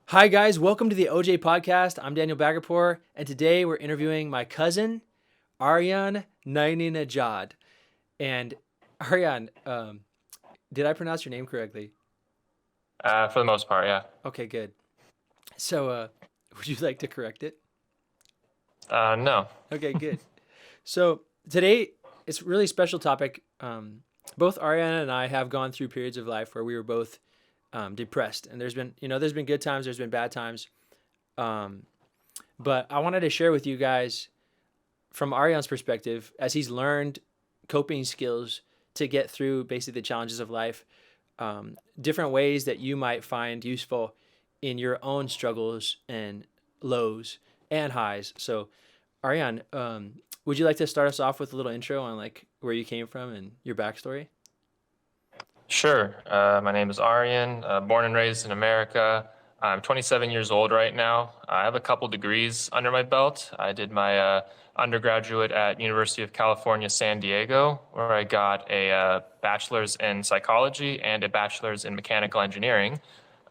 Hi, guys. Welcome to the OJ podcast. I'm Daniel Bagapur, and today we're interviewing my cousin, Aryan Nainynejad. And Aryan, did I pronounce your name correctly? For the most part, yeah. Okay, good. So, would you like to correct it? No. Okay, good. So, today it's a really special topic. Both Aryan and I have gone through periods of life where we were both depressed, and there's been good times, there's been bad times. Um, but I wanted to share with you guys from Aryan's perspective, as he's learned coping skills to get through basically the challenges of life, different ways that you might find useful in your own struggles and lows and highs. So, Aryan, would you like to start us off with a little intro on like where you came from and your backstory? Sure. My name is Aryan, born and raised in America. I'm 27 years old right now. I have a couple degrees under my belt. I did my undergraduate at University of California, San Diego, where I got a bachelor's in psychology and a bachelor's in mechanical engineering.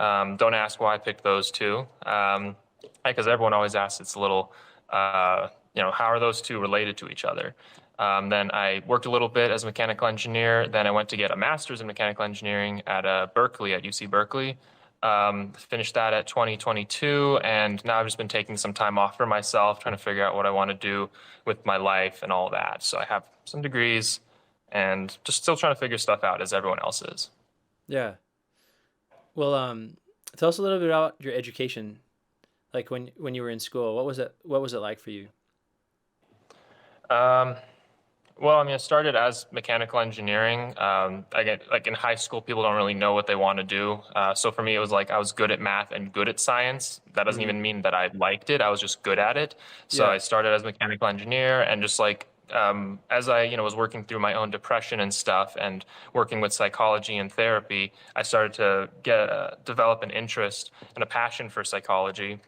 Don't ask why I picked those two, because everyone always asks. It's a little, how are those two related to each other? Then I worked a little bit as a mechanical engineer. Then I went to get a master's in mechanical engineering at Berkeley, at UC Berkeley. Finished that at 2022, and now I've just been taking some time off for myself, trying to figure out what I want to do with my life and all that. So I have some degrees and just still trying to figure stuff out as everyone else is. Yeah. Well, tell us a little bit about your education. Like when you were in school, what was it like for you? Um, Well, I mean, I started as mechanical engineering. I get like in high school, people don't really know what they want to do. So for me, it was like I was good at math and good at science. That doesn't Hmm. even mean that I liked it. I was just good at it. So Yeah. I started as a mechanical engineer and just like as I, was working through my own depression and stuff and working with psychology and therapy, I started to get develop an interest and a passion for psychology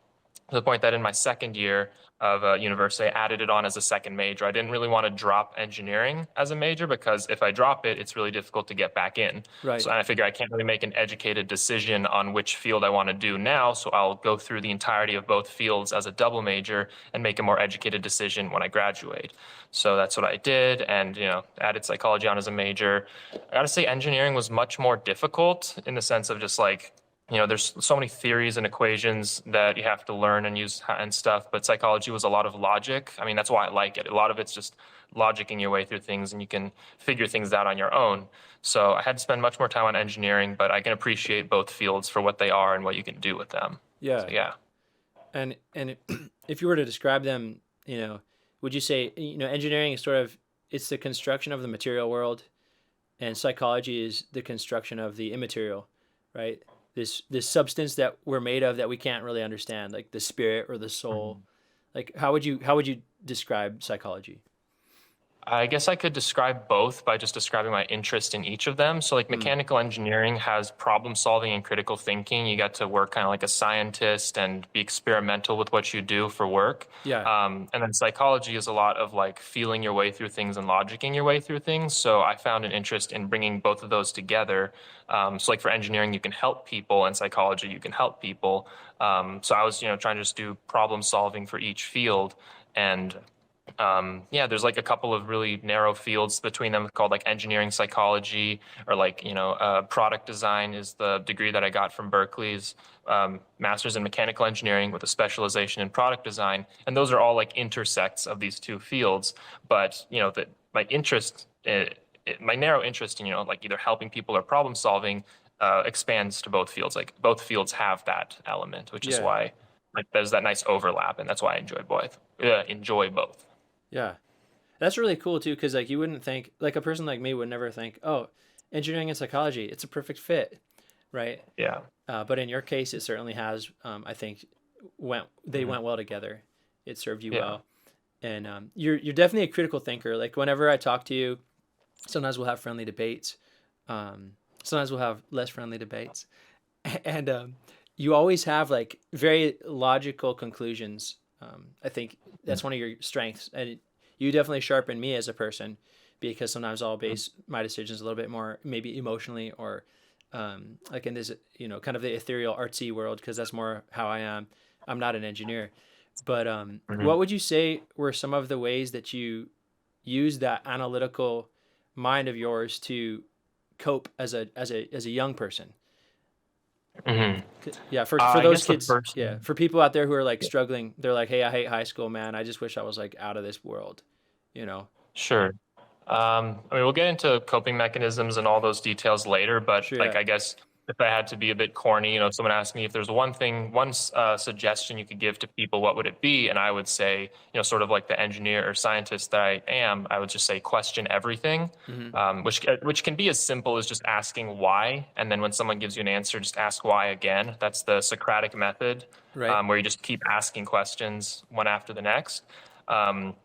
to the point that in my second year of university, I added it on as a second major. I didn't really want to drop engineering as a major because if I drop it, it's really difficult to get back in. Right. So I figure I can't really make an educated decision on which field I want to do now. So I'll go through the entirety of both fields as a double major and make a more educated decision when I graduate. So that's what I did, and added psychology on as a major. I gotta say, engineering was much more difficult in the sense of just like there's so many theories and equations that you have to learn and use and stuff, but psychology was a lot of logic. I mean, that's why I like it. A lot of it's just logicking your way through things and you can figure things out on your own. So I had to spend much more time on engineering, but I can appreciate both fields for what they are and what you can do with them. So Yeah. yeah. And if you were to describe them, would you say, engineering is sort of it's the construction of the material world, and psychology is the construction of the immaterial, right? This substance that we're made of that we can't really understand, like the spirit or the soul. Mhm. Like how would you describe psychology? I guess I could describe both by just describing my interest in each of them. So, like, Mm. mechanical engineering has problem solving and critical thinking. You get to work kind of like a scientist and be experimental with what you do for work. Yeah. And then psychology is a lot of like feeling your way through things and logicking your way through things. So, I found an interest in bringing both of those together. So, like, for engineering, you can help people, and psychology, you can help people. So, I was, trying to just do problem solving for each field. And yeah, there's like a couple of really narrow fields between them called like engineering psychology or like, product design is the degree that I got from Berkeley's master's in mechanical engineering with a specialization in product design. And those are all like intersects of these two fields. But, that my interest, my narrow interest in, like either helping people or problem solving expands to both fields. Like both fields have that element, which is Yeah. why like there's that nice overlap. And that's why I enjoy both. Enjoy both. Yeah. That's really cool too, because like you wouldn't think like a person like me would never think, oh, engineering and psychology, it's a perfect fit, right? Yeah. But in your case, it certainly has. I think they Mhm. went well together. It served you Yeah. well, and you're definitely a critical thinker. Like whenever I talk to you, sometimes we'll have friendly debates. Sometimes we'll have less friendly debates, and you always have like very logical conclusions. I think that's one of your strengths, and you definitely sharpen me as a person because sometimes I'll Mhm. base my decisions a little bit more maybe emotionally or like in this, kind of the ethereal artsy world, because that's more how I am. I'm not an engineer, but Hmm. what would you say were some of the ways that you use that analytical mind of yours to cope as a young person? Hmm. Yeah, for I those guess the kids, first yeah, thing. for people out there who are like struggling, they're like, "Hey, I hate high school, man. I just wish I was like out of this world," you know? Sure. I mean, we'll get into coping mechanisms and all those details later, but Sure, like, yeah. I guess if I had to be a bit corny, if someone asked me if there's one thing, one suggestion you could give to people, what would it be? And I would say, sort of like the engineer or scientist that I am, I would just say question everything, Hmm. which can be as simple as just asking why, and then when someone gives you an answer, just ask why again. That's the Socratic method, Right. where you just keep asking questions one after the next. Um,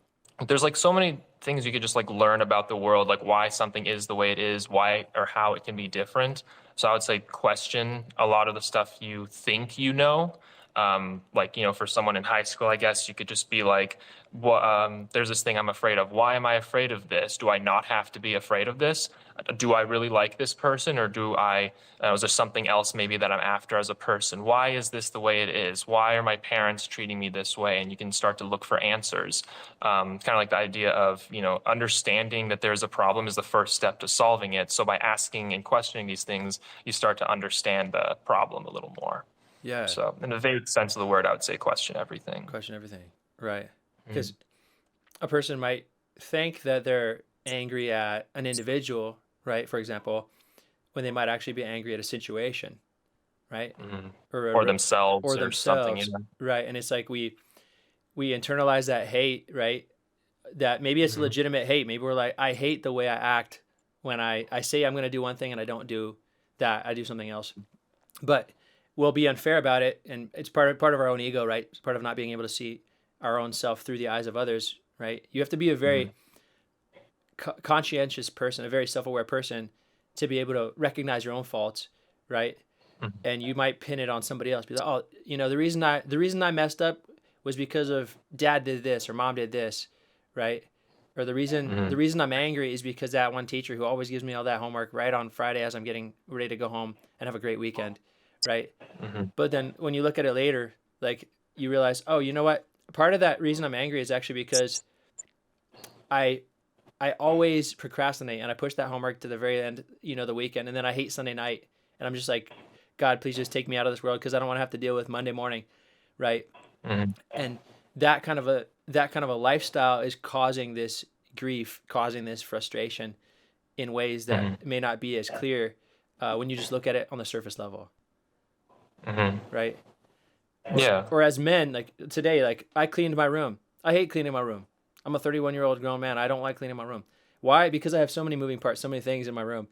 there's like so many things you could just like learn about the world, like why something is the way it is, why or how it can be different. So I would say question a lot of the stuff you think you know. Like, for someone in high school, I guess you could just be like, there's this thing I'm afraid of. Why am I afraid of this? Do I not have to be afraid of this? Do I really like this person, or is there something else maybe that I'm after as a person? Why is this the way it is? Why are my parents treating me this way? And you can start to look for answers. Kind of like the idea of, understanding that there's a problem is the first step to solving it. So by asking and questioning these things, you start to understand the problem a little more. Yeah. So in the vague sense of the word, I would say question everything. Question everything. Right. Mm. Because a person might think that they're angry at an individual, right? For example, when they might actually be angry at a situation, right? Mhm. Or Or or themselves or something, themselves, right? And it's like we internalize that hate, right? That maybe it's Mhm. legitimate hate. Maybe we're like, I hate the way I act when I say I'm going to do one thing and I don't do that. I do something else. But we'll be unfair about it, and it's part of our own ego, right? It's part of not being able to see our own self through the eyes of others, right? You have to be a very Mhm. conscientious person, a very self-aware person, to be able to recognize your own faults, right? Mhm. And you might pin it on somebody else. Be like, oh, the reason I messed up was because of dad did this or mom did this, right? Or the reason the Mhm. reason I'm angry is because that one teacher who always gives me all that homework right on Friday as I'm getting ready to go home and have a great weekend, right? Mhm. But then when you look at it later, like you realize, oh, you know what? Part of that reason I'm angry is actually because I I always procrastinate and I push that homework to the very end, the weekend, and then I hate Sunday night, and I'm just like, God, please just take me out of this world because I don't want to have to deal with Monday morning, right? Mhm. And that kind of a lifestyle is causing this grief, causing this frustration in ways that Mhm. may not be as clear when you just look at it on the surface level, Mhm. right? Or Yeah. or as men, like today, like I cleaned my room. I hate cleaning my room. I'm a 31-year-old grown man. I don't like cleaning my room. Why? Because I have so many moving parts, so many things in my room.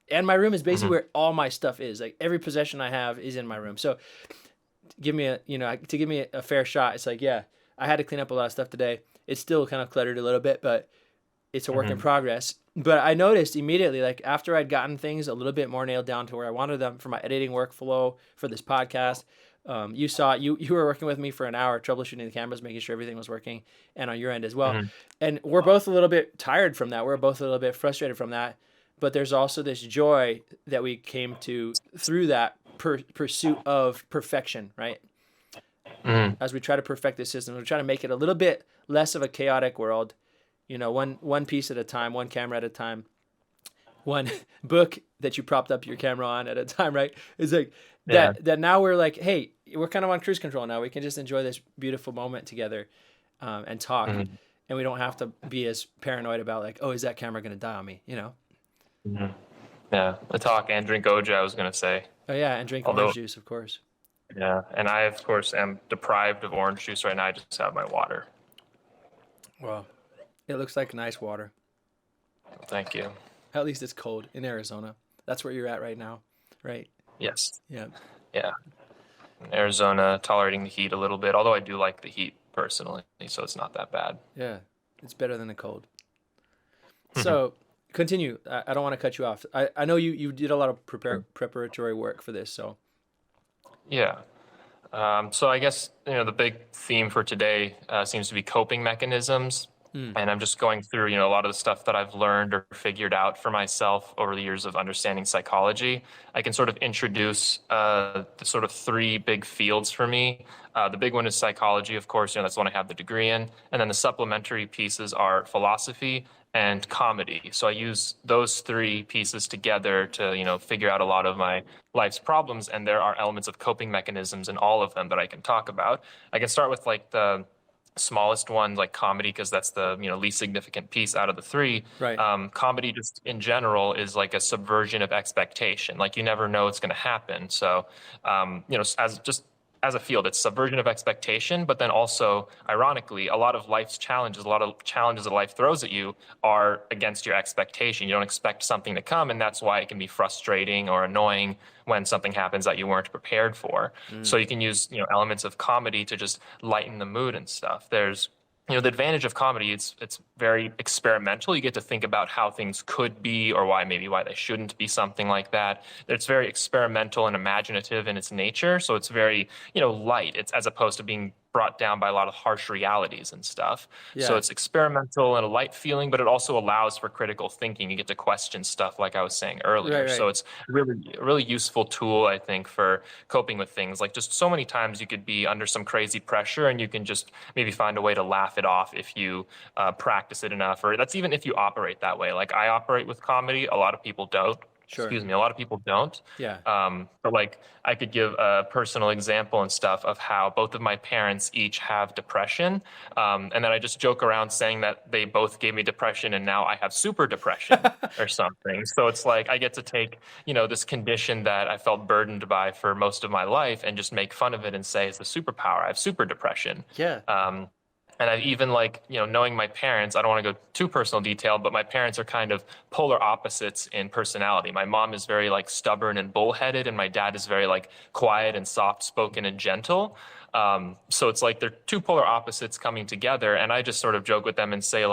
And my room is basically Mhm. where all my stuff is. Like every possession I have is in my room. So give me a fair shot. It's like, yeah, I had to clean up a lot of stuff today. It's still kind of cluttered a little bit, but it's a work in Mhm. progress. But I noticed immediately, like after I'd gotten things a little bit more nailed down to where I wanted them for my editing workflow for this podcast. You saw you were working with me for an hour, troubleshooting the cameras, making sure everything was working, and on your end as well. Mhm. And we're both a little bit tired from that. We're both a little bit frustrated from that. But there's also this joy that we came to through that pursuit of perfection, right? Mhm. As we try to perfect the system, we try to make it a little bit less of a chaotic world, one piece at a time, one camera at a time, one book that you propped up your camera on at a time, right? It's like Yeah. that now we're like, hey, we're kind of on cruise control now. We can just enjoy this beautiful moment together, and talk, Mhm. and we don't have to be as paranoid about like, oh, is that camera going to die on me? Mhm. Yeah. The talk and drink OJ, I was gonna say. Oh yeah, and drink orange Although, juice, of course. yeah, and I of course am deprived of orange juice right now. I just have my water. Well, it looks like nice water. Thank you. At least it's cold in Arizona. That's where you're at right now, right? Yes. Yeah. Yeah. In Arizona, tolerating the heat a little bit, although I do like the heat personally, so it's not that bad. Yeah. It's better than the cold. So continue. I don't want to cut you off. I know you did a lot of preparatory work for this. So Yeah. So I guess the big theme for today seems to be coping mechanisms. Mm. And I'm just going through, a lot of the stuff that I've learned or figured out for myself over the years of understanding psychology. I can sort of introduce the sort of three big fields for me. The big one is psychology, of course, that's the one I have the degree in. And then the supplementary pieces are philosophy and comedy. So I use those three pieces together to, figure out a lot of my life's problems. And there are elements of coping mechanisms in all of them that I can talk about. I can start with like the smallest one, like comedy, because that's the least significant piece out of the three. Right. Comedy just in general is like a subversion of expectation. Like you never know what's going to happen. So as a field, it's subversion of expectation, but then also, ironically, a lot of life's challenges, a lot of challenges that life throws at you are against your expectation. You don't expect something to come, and that's why it can be frustrating or annoying when something happens that you weren't prepared for. So you can use, elements of comedy to just lighten the mood and stuff. There's the advantage of comedy, it's very experimental. You get to think about how things could be or why they shouldn't be something like that. It's very experimental and imaginative in its nature. So it's very, light. It's as opposed to being brought down by a lot of harsh realities and stuff. So Yeah. it's experimental and a light feeling, but it also allows for critical thinking. You get to question stuff like I was saying earlier. Right. So Right. it's really a really useful tool, I think, for coping with things. Like just so many times you could be under some crazy pressure and you can just maybe find a way to laugh it off if you practice it enough, or that's even if you operate that way. Like I operate with comedy, a lot of people don't. Sure. Excuse me, a lot of people don't. Yeah. But like I could give a personal example and stuff of how both of my parents each have depression. And then I just joke around saying that they both gave me depression and now I have super depression or something. So it's like I get to take, this condition that I felt burdened by for most of my life and just make fun of it and say it's a superpower. I have super depression. Yeah. And I've even knowing my parents, I don't want to go too personal detail, but my parents are kind of polar opposites in personality. My mom is very stubborn and bullheaded, and my dad is very quiet and soft spoken and gentle. So it's like they're two polar opposites coming together. And I just sort of joke with them and say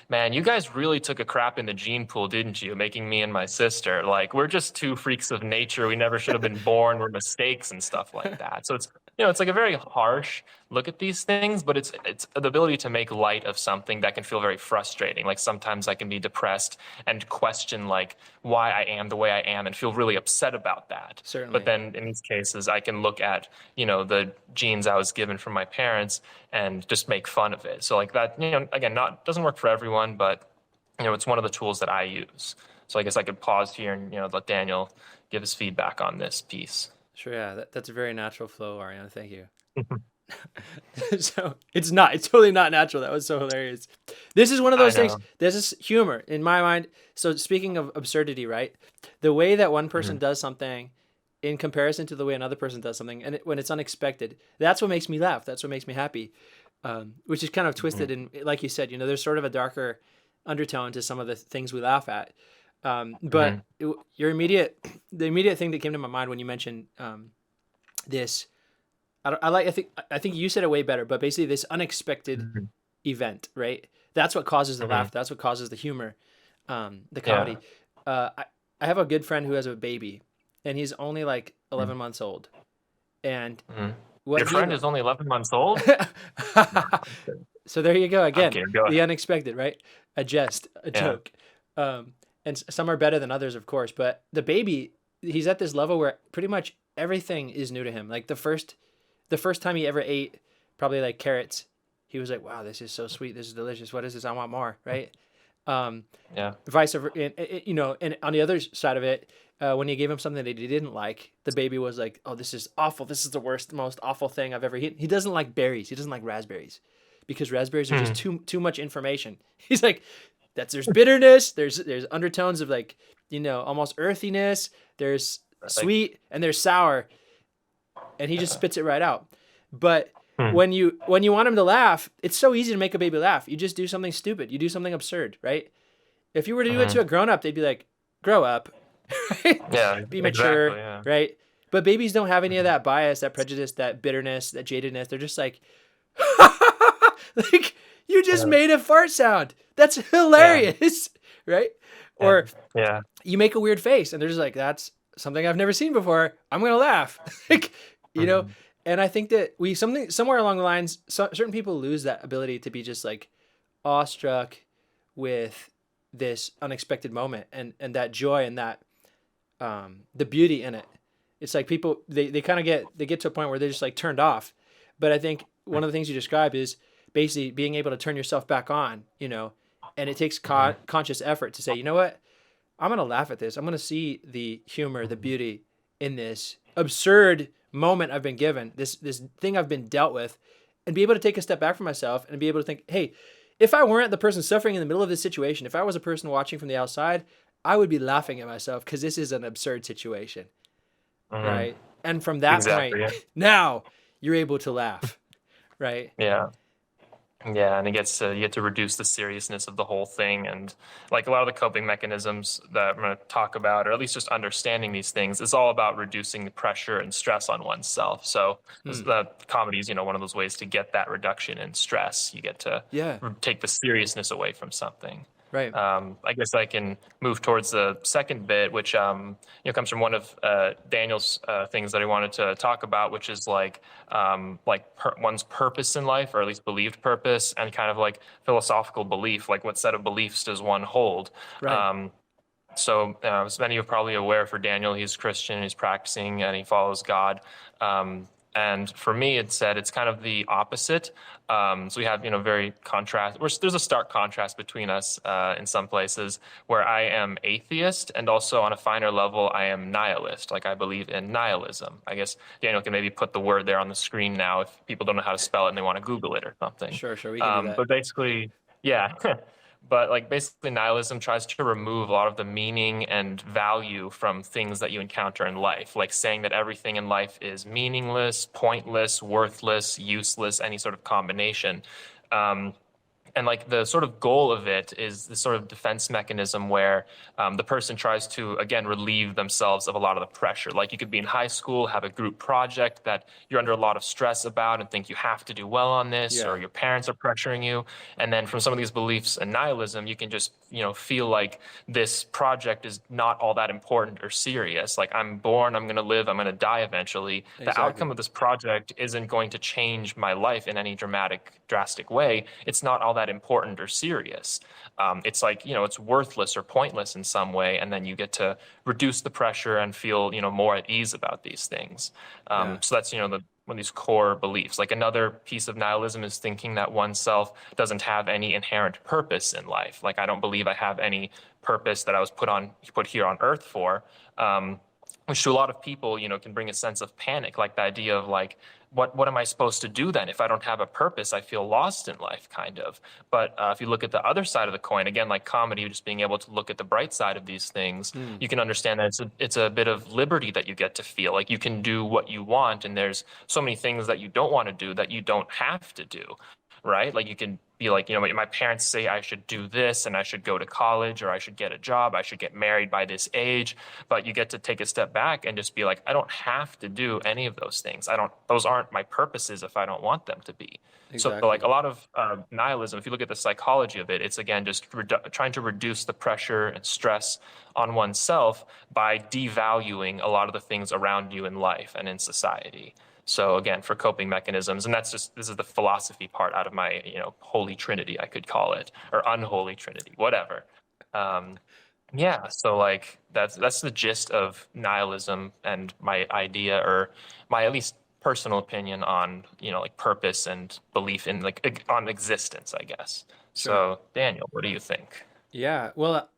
man, you guys really took a crap in the gene pool, didn't you? Making me and my sister, we're just two freaks of nature. We never should have been born. We're mistakes and stuff like that. So it's like a very harsh look at these things, but it's the ability to make light of something that can feel very frustrating. Like sometimes I can be depressed and question why I am the way I am and feel really upset about that. Certainly. But then in these cases, I can look at, the genes I was given from my parents and just make fun of it. So that, again, doesn't work for everyone, but it's one of the tools that I use. So I guess I could pause here and, let Daniel give his feedback on this piece. Sure. Yeah. That's a very natural flow, Ariana. Thank you. Mhm. So it's totally not natural. That was so hilarious. This is one of those I things. know. This is humor in my mind. So speaking of absurdity, right? The way that one person Mhm. does something in comparison to the way another person does something, and when it's unexpected, that's what makes me laugh. That's what makes me happy. Which is kind of twisted. And like you said, there's sort of a darker undertone to some of the things we laugh at. But the immediate thing that came to my mind when you mentioned this, I think you said it way better, but basically this unexpected Mhm. event, right? That's what causes the Mhm. laugh. That's what causes the humor, the comedy. I have a good friend who has a baby, and he's only 11 months old. And Mhm. what Your friend is only 11 months old? So there you go again. Okay, go The ahead. unexpected, right? A jest, a Yeah. joke. And some are better than others, of course. But the baby, he's at this level where pretty much everything is new to him. Like the first time he ever ate probably carrots, he was like, "Wow, this is so sweet. This is delicious. What is this? I want more." Right? Yeah. Vice versa, and on the other side of it, when you gave him something that he didn't like, the baby was like, "Oh, this is awful. This is the worst, most awful thing I've ever eaten." He doesn't like berries. He doesn't like raspberries because raspberries are just too much information. He's like, there's bitterness, there's undertones of almost earthiness, there's sweet, and there's sour, and he just spits it right out. But when you want him to laugh, it's so easy to make a baby laugh. You just do something stupid. You do something absurd, right? If you were to do it to a grown up, they'd be like, "Grow up." Yeah, Be mature, exactly, yeah. right? But babies don't have any of that bias, that prejudice, that bitterness, that jadedness. They're just like, you just made a fart sound. That's hilarious, right? Or Yeah. you make a weird face, and they're just like, "That's something I've never seen before. I'm gonna laugh." And I think that somewhere along the lines, certain people lose that ability to be just awestruck with this unexpected moment and that joy and that the beauty in it. It's like people they kind of get to a point where they're just like turned off. But I think one of the things you describe is basically being able to turn yourself back on, and it takes conscious effort to say, you know what, I'm going to laugh at this. I'm going to see the humor, the beauty in this absurd moment I've been given, this thing I've been dealt with, and be able to take a step back from myself and be able to think, hey, if I weren't the person suffering in the middle of this situation, if I was a person watching from the outside, I would be laughing at myself because this is an absurd situation, right? And from that Exactly. point, now you're able to laugh, right? Yeah. Yeah, and you get to reduce the seriousness of the whole thing, and like a lot of the coping mechanisms that I'm going to talk about, or at least just understanding these things, is all about reducing the pressure and stress on oneself. So the comedy is, one of those ways to get that reduction in stress. You get to take the seriousness away from something. Right. I guess I can move towards the second bit, which comes from one of Daniel's things that I wanted to talk about, which is one's purpose in life, or at least believed purpose, and kind of like philosophical belief, like what set of beliefs does one hold. Right. So as many are probably aware, for Daniel, he's Christian, he's practicing, and he follows God. And for me, it's kind of the opposite. So we have, very contrast. There's a stark contrast between us in some places, where I am atheist, and also on a finer level, I am nihilist. Like, I believe in nihilism. I guess Daniel can maybe put the word there on the screen now if people don't know how to spell it and they want to Google it or something. Sure, we can do that. But basically, yeah. But like basically nihilism tries to remove a lot of the meaning and value from things that you encounter in life, like saying that everything in life is meaningless, pointless, worthless, useless, any sort of combination. And like the sort of goal of it is this sort of defense mechanism where the person tries to, again, relieve themselves of a lot of the pressure. Like, you could be in high school, have a group project that you're under a lot of stress about and think you have to do well on this, or your parents are pressuring you. And then from some of these beliefs in nihilism, you can just, feel like this project is not all that important or serious. Like, I'm born, I'm going to live, I'm going to die eventually. The outcome of this project isn't going to change my life in any drastic way. It's not all that important or serious. It's like, it's worthless or pointless in some way, and then you get to reduce the pressure and feel, more at ease about these things. So that's, one of these core beliefs. Like, another piece of nihilism is thinking that oneself doesn't have any inherent purpose in life. Like, I don't believe I have any purpose that I was put here on earth for. Which to a lot of people, can bring a sense of panic, like the idea of like, what am I supposed to do then? If I don't have a purpose, I feel lost in life, kind of. But if you look at the other side of the coin, again, like comedy, just being able to look at the bright side of these things, you can understand that it's a bit of liberty that you get to feel. Like, you can do what you want, and there's so many things that you don't want to do that you don't have to do. Right? Like, you can be like, my parents say I should do this, and I should go to college, or I should get a job, I should get married by this age. But you get to take a step back and just be like, I don't have to do any of those things. Those aren't my purposes if I don't want them to be. Exactly. So like a lot of nihilism, if you look at the psychology of it, it's again just trying to reduce the pressure and stress on oneself by devaluing a lot of the things around you in life and in society. So again, for coping mechanisms, and this is the philosophy part out of my, holy trinity, I could call it, or unholy trinity, whatever. So like that's the gist of nihilism and my idea, or my at least personal opinion on, like purpose and belief in like on existence, I guess. Sure. So Daniel, what do you think? Yeah, well,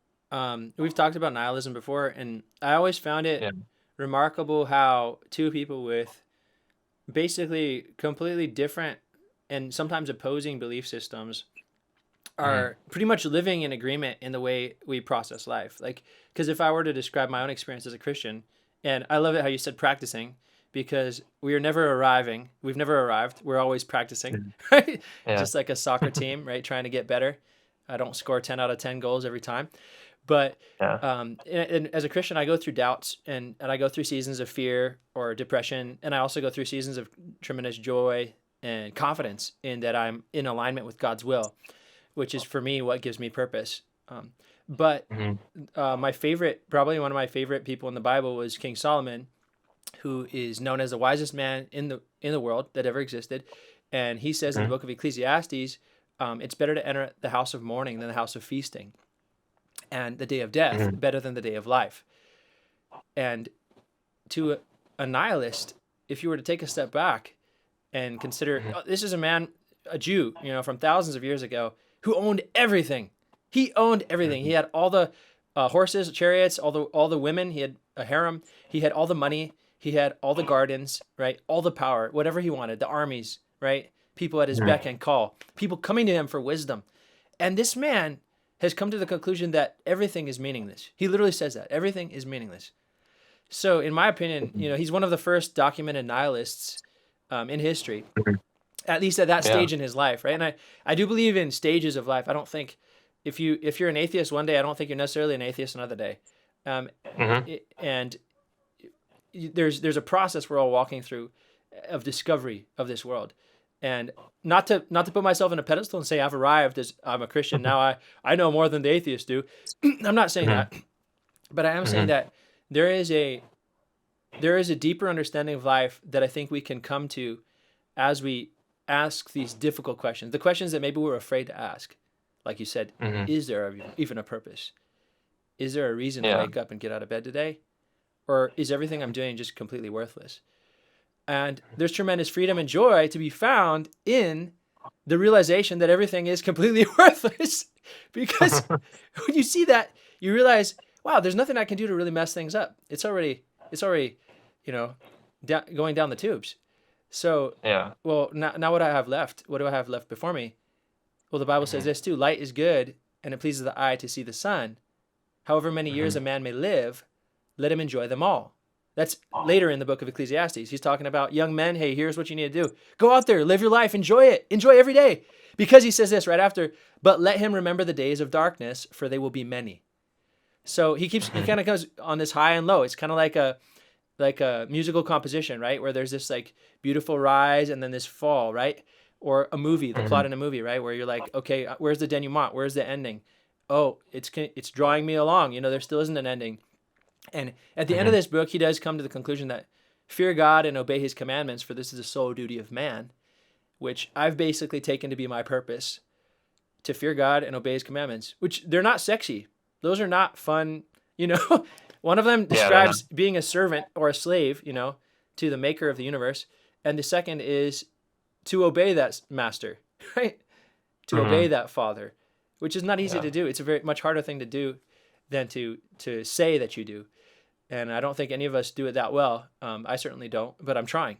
we've talked about nihilism before, and I always found it remarkable how two people with basically completely different and sometimes opposing belief systems are pretty much living in agreement in the way we process life. Like, because if I were to describe my own experience as a Christian, and I love it how you said practicing, because we've never arrived. We're always practicing, right? Yeah. Just like a soccer team, right? Trying to get better. I don't score 10 out of 10 goals every time. But and as a Christian, I go through doubts and I go through seasons of fear or depression. And I also go through seasons of tremendous joy and confidence in that I'm in alignment with God's will, which is for me what gives me purpose. My favorite, probably one of my favorite people in the Bible was King Solomon, who is known as the wisest man in the world that ever existed. And he says in the book of Ecclesiastes, It's better to enter the house of mourning than the house of feasting, and the day of death better than the day of life. And to a nihilist, if you were to take a step back and consider, oh, this is a man, a Jew, from thousands of years ago, who owned everything. He owned everything. He had all the horses, chariots, all the women. He had a harem. He had all the money. He had all the gardens, right? All the power, whatever he wanted, the armies, right? People at his beck and call, people coming to him for wisdom. And this man has come to the conclusion that everything is meaningless. He literally says that everything is meaningless. So in my opinion, he's one of the first documented nihilists in history, at least at that stage in his life, right? And I do believe in stages of life. I don't think if you're an atheist one day, I don't think you're necessarily an atheist another day. And there's a process we're all walking through of discovery of this world. And not to put myself in a pedestal and say I've arrived as I'm a Christian now. I know more than the atheists do. I'm not saying that, but I am saying that there is a deeper understanding of life that I think we can come to as we ask these difficult questions, the questions that maybe we're afraid to ask. Like you said, is there even a purpose? Is there a reason to wake up and get out of bed today? Or is everything I'm doing just completely worthless? And there's tremendous freedom and joy to be found in the realization that everything is completely worthless. Because when you see that, you realize, wow, there's nothing I can do to really mess things up. It's already, going down the tubes. So, well, now what I have left? What do I have left before me? Well, the Bible says this too: light is good, and it pleases the eye to see the sun. However many years a man may live, let him enjoy them all. That's later in the book of Ecclesiastes. He's talking about young men. Hey, here's what you need to do. Go out there, live your life, enjoy it. Enjoy every day. Because he says this right after, but let him remember the days of darkness, for they will be many. So he kind of goes on this high and low. It's kind of like a musical composition, right? Where there's this like beautiful rise and then this fall, right? Or a movie, the plot in a movie, right? Where you're like, okay, where's the denouement? Where's the ending? Oh, it's drawing me along. There still isn't an ending. And at the end of this book, he does come to the conclusion that fear God and obey his commandments, for this is the sole duty of man, which I've basically taken to be my purpose, to fear God and obey his commandments, which they're not sexy. Those are not fun. One of them describes being a servant or a slave, to the maker of the universe. And the second is to obey that master, right? To obey that father, which is not easy to do. It's a very much harder thing to do than to say that you do. And I don't think any of us do it that well. I certainly don't, but I'm trying,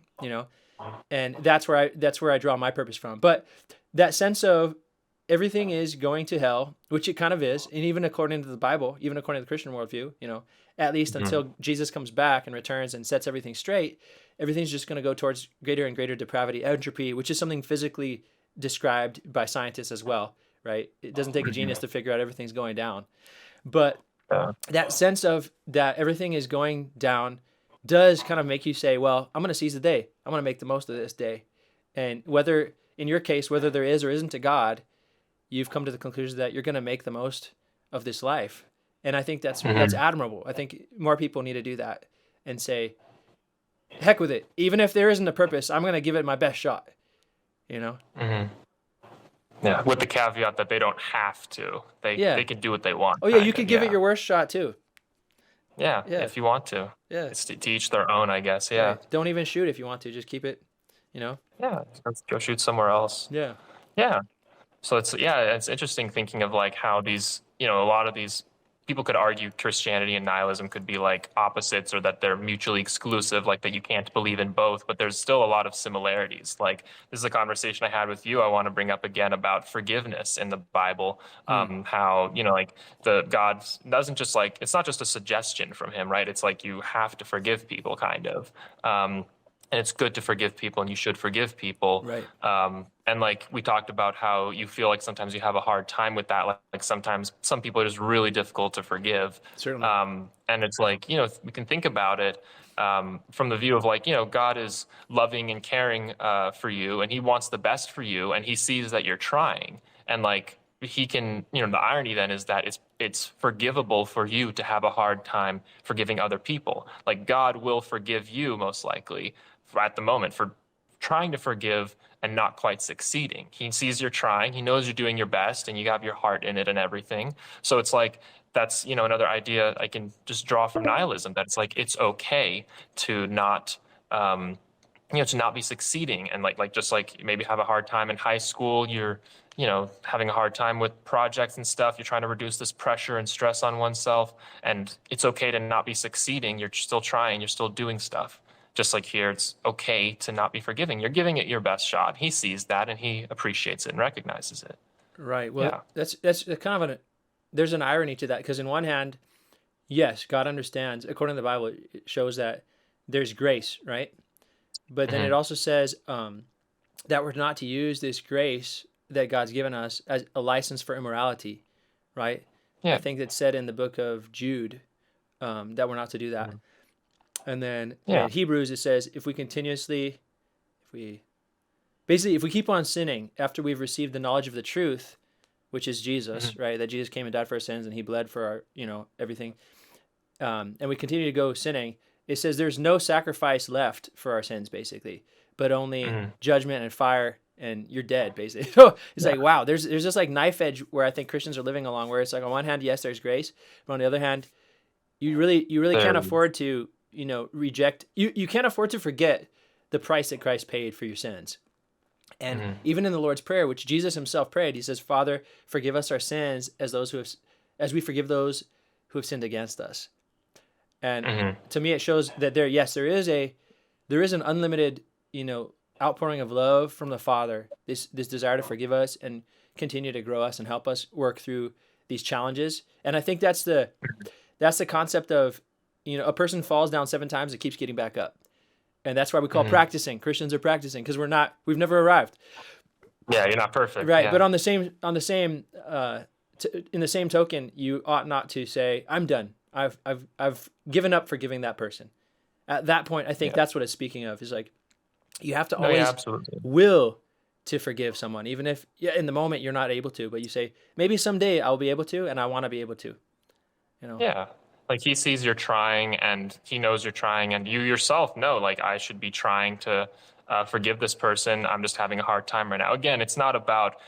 and that's where I draw my purpose from. But that sense of everything is going to hell, which it kind of is. And even according to the Bible, even according to the Christian worldview, at least until Jesus comes back and returns and sets everything straight, everything's just going to go towards greater and greater depravity, entropy, which is something physically described by scientists as well, right? It doesn't take a genius to figure out everything's going down. But that sense of that everything is going down does kind of make you say, well, I'm going to seize the day. I'm going to make the most of this day. And whether, in your case, whether there is or isn't a God, you've come to the conclusion that you're going to make the most of this life. And I think that's admirable. I think more people need to do that and say, heck with it. Even if there isn't a purpose, I'm going to give it my best shot, Yeah, with the caveat that they don't have to. They can do what they want. Oh, yeah, you could give it your worst shot, too. Yeah, if you want to. Yeah. It's to each their own, I guess, yeah. Right. Don't even shoot if you want to. Just keep it, Yeah, let's go shoot somewhere else. Yeah. Yeah. So it's interesting thinking of like how these, a lot of these people could argue Christianity and nihilism could be like opposites, or that they're mutually exclusive, like that you can't believe in both, but there's still a lot of similarities. Like this is a conversation I had with you. I want to bring up again about forgiveness in the Bible, how, like the God doesn't just like, it's not just a suggestion from him, right? It's like you have to forgive people kind of. And it's good to forgive people, and you should forgive people. Right. And like we talked about how you feel like sometimes you have a hard time with that. Like sometimes some people are just really difficult to forgive. Certainly. And it's like, we can think about it from the view of like, God is loving and caring for you, and he wants the best for you, and he sees that you're trying. And like he can, the irony then is that it's forgivable for you to have a hard time forgiving other people. Like God will forgive you most likely at the moment for trying to forgive and not quite succeeding. He sees you're trying, he knows you're doing your best, and you have your heart in it and everything. So it's like that's, another idea I can just draw from nihilism, that it's like it's okay to not to not be succeeding, and like just like maybe have a hard time in high school, you're having a hard time with projects and stuff, you're trying to reduce this pressure and stress on oneself, and it's okay to not be succeeding, you're still trying, you're still doing stuff. Just like here, it's okay to not be forgiving, you're giving it your best shot. He sees that and he appreciates it and recognizes it. Right. Well, Yeah. that's kind of there's an irony to that, because in one hand, yes, God understands, according to the Bible, it shows that there's grace, right? But then it Hmm. also says that we're not to use this grace that God's given us as a license for immorality, right? I Yeah. think it's said in the book of Jude that we're not to do that. Mhm. And then Yeah. in Hebrews, it says if we continuously, if we basically, if we keep on sinning after we've received the knowledge of the truth, which is Jesus, Hmm. right? That Jesus came and died for our sins and he bled for our, everything. And we continue to go sinning. It says there's no sacrifice left for our sins, basically, but only Hmm. judgment and fire, and you're dead, basically. So it's Yeah. like, wow, there's this like knife edge where I think Christians are living along, where it's like on one hand, yes, there's grace, but on the other hand, you really can't There. afford to, reject. You can't afford to forget the price that Christ paid for your sins. And Hmm. even in the Lord's Prayer, which Jesus himself prayed, he says, Father, forgive us our sins as we forgive those who have sinned against us. And Hmm. to me, it shows that there is an unlimited, outpouring of love from the Father, this desire to forgive us and continue to grow us and help us work through these challenges. And I think that's the concept of, a person falls down 7 times and keeps getting back up. And that's why we call Hmm. practicing. Christians are practicing because we've never arrived. Yeah, you're not perfect. Right. But Yeah. in the same token, you ought not to say, I'm done. I've given up forgiving that person. At that point, I think Yeah. that's what it's speaking of, is like, you have to No, yeah, always absolutely. will to forgive someone, even if in the moment you're not able to, but you say, maybe someday I'll be able to, and I want to be able to, you know? Yeah. Like he sees you're trying and he knows you're trying, and you yourself know, like, I should be trying to forgive this person. I'm just having a hard time right now. Again, it's not about,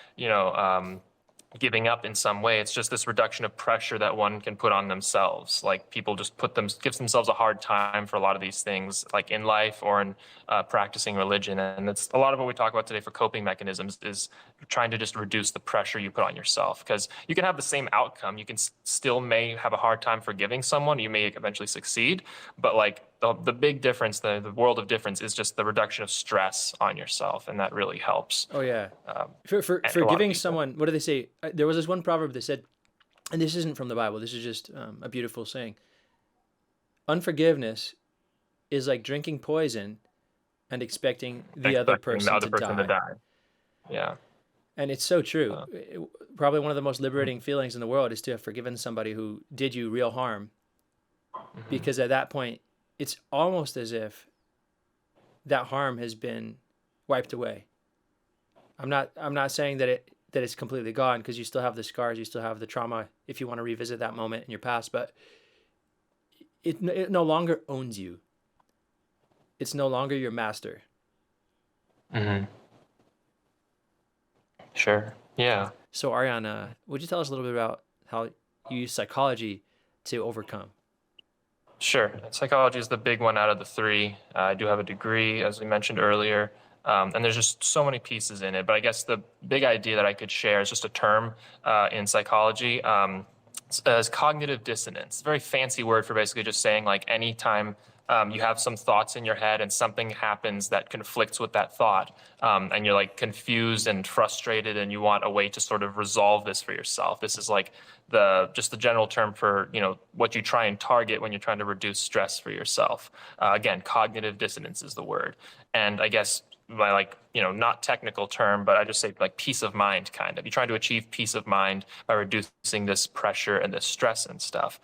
giving up in some way. It's just this reduction of pressure that one can put on themselves. Like people just gives themselves a hard time for a lot of these things, like in life or in practicing religion. And it's a lot of what we talk about today for coping mechanisms is trying to just reduce the pressure you put on yourself, because you can have the same outcome. You can still may have a hard time forgiving someone. You may eventually succeed, but like the big difference, the world of difference is just the reduction of stress on yourself. And that really helps Oh yeah. um, For a lot of forgiving people. someone, what do they say? There was this one proverb that said, and this isn't from the Bible, this is just a beautiful saying. Unforgiveness is like drinking poison and expecting the other Expecting the person other to person to die. die. Yeah. And it's so true. Uh, Probably one of the most liberating feelings in the world is to have forgiven somebody who did you real harm, mhm. because at that point, it's almost as if that harm has been wiped away. I'm not saying that it's completely gone, because you still have the scars, you still have the trauma if you want to revisit that moment in your past, but it no longer owns you. It's no longer your master. Mhm. Sure. Yeah. So Ariana, would you tell us a little bit about how you use psychology to overcome? Sure. Psychology is the big one out of the three. I do have a degree, as we mentioned earlier, and there's just so many pieces in it. But I guess the big idea that I could share is just a term in psychology, as cognitive dissonance. It's a very fancy word for basically just saying like anytime you have some thoughts in your head and something happens that conflicts with that thought, and you're like confused and frustrated and you want a way to sort of resolve this for yourself. This is like the general term for what you try and target when you're trying to reduce stress for yourself. Again, cognitive dissonance is the word. And I guess my not technical term, but I just say like peace of mind, kind of. You're trying to achieve peace of mind by reducing this pressure and this stress and stuff.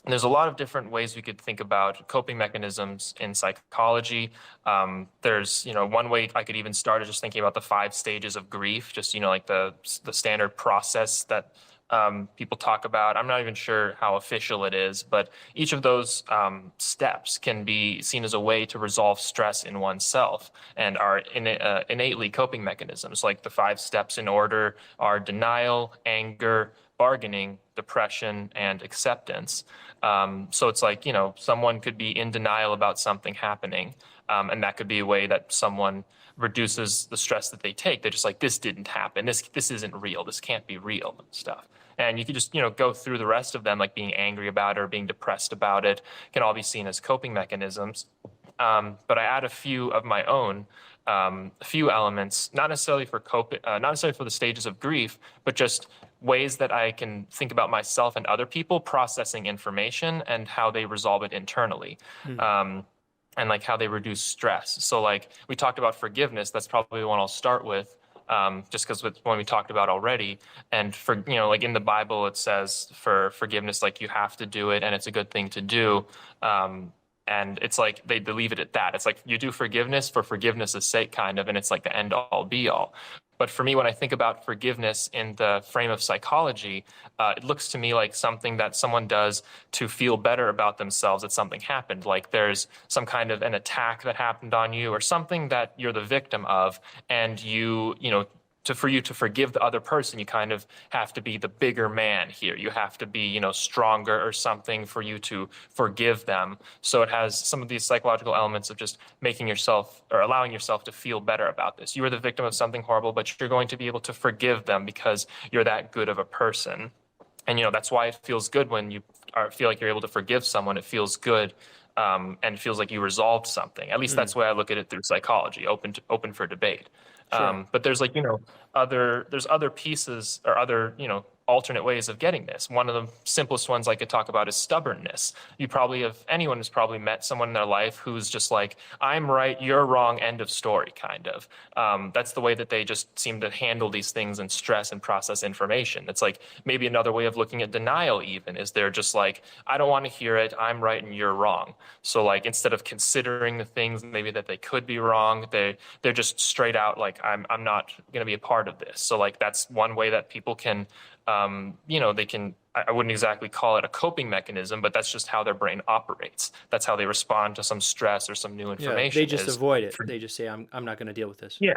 And there's a lot of different ways we could think about coping mechanisms in psychology. There's, one way I could even start is just thinking about the 5 stages of grief, just, like the standard process that people talk about. I'm not even sure how official it is, but each of those steps can be seen as a way to resolve stress in oneself and are innately coping mechanisms. Like the 5 steps in order are denial, anger, bargaining, depression, and acceptance. So it's like, someone could be in denial about something happening. And that could be a way that someone reduces the stress that they take. They're just like, this didn't happen. This isn't real. This can't be real and stuff. And you could just, go through the rest of them, like being angry about it or being depressed about it, can all be seen as coping mechanisms. But I add a few of my own, a few elements, not necessarily for not necessarily for the stages of grief, but just ways that I can think about myself and other people processing information and how they resolve it internally. And like how they reduce stress. So like we talked about forgiveness, that's probably the one I'll start with, just because it's one we talked about already. And for, like in the Bible, it says for forgiveness, like you have to do it and it's a good thing to do. And it's like they leave it at that. It's like you do forgiveness for forgiveness' sake, kind of, and it's like the end all be all. But for me, when I think about forgiveness in the frame of psychology, it looks to me like something that someone does to feel better about themselves that something happened. Like there's some kind of an attack that happened on you or something that you're the victim of, and for you to forgive the other person, you kind of have to be the bigger man here. You have to be, stronger or something for you to forgive them. So it has some of these psychological elements of just making yourself or allowing yourself to feel better about this. You are the victim of something horrible, but you're going to be able to forgive them because you're that good of a person. And, that's why it feels good when you feel like you're able to forgive someone. It feels good. And it feels like you resolved something. At least that's the way I look at it through psychology, open for debate. Sure. But there's there's other pieces or other, alternate ways of getting this. One of the simplest ones I could talk about is stubbornness. Anyone has probably met someone in their life who's just like, I'm right, you're wrong, end of story, kind of. That's the way that they just seem to handle these things and stress and process information. It's like maybe another way of looking at denial even is they're just like, I don't want to hear it, I'm right and you're wrong. So like instead of considering the things maybe that they could be wrong, they're just straight out like, I'm not going to be a part of this. So like that's one way that people can they can, I wouldn't exactly call it a coping mechanism, but that's just how their brain operates. That's how they respond to some stress or some new information. They just avoid it. They just say, I'm not going to deal with this. Yeah.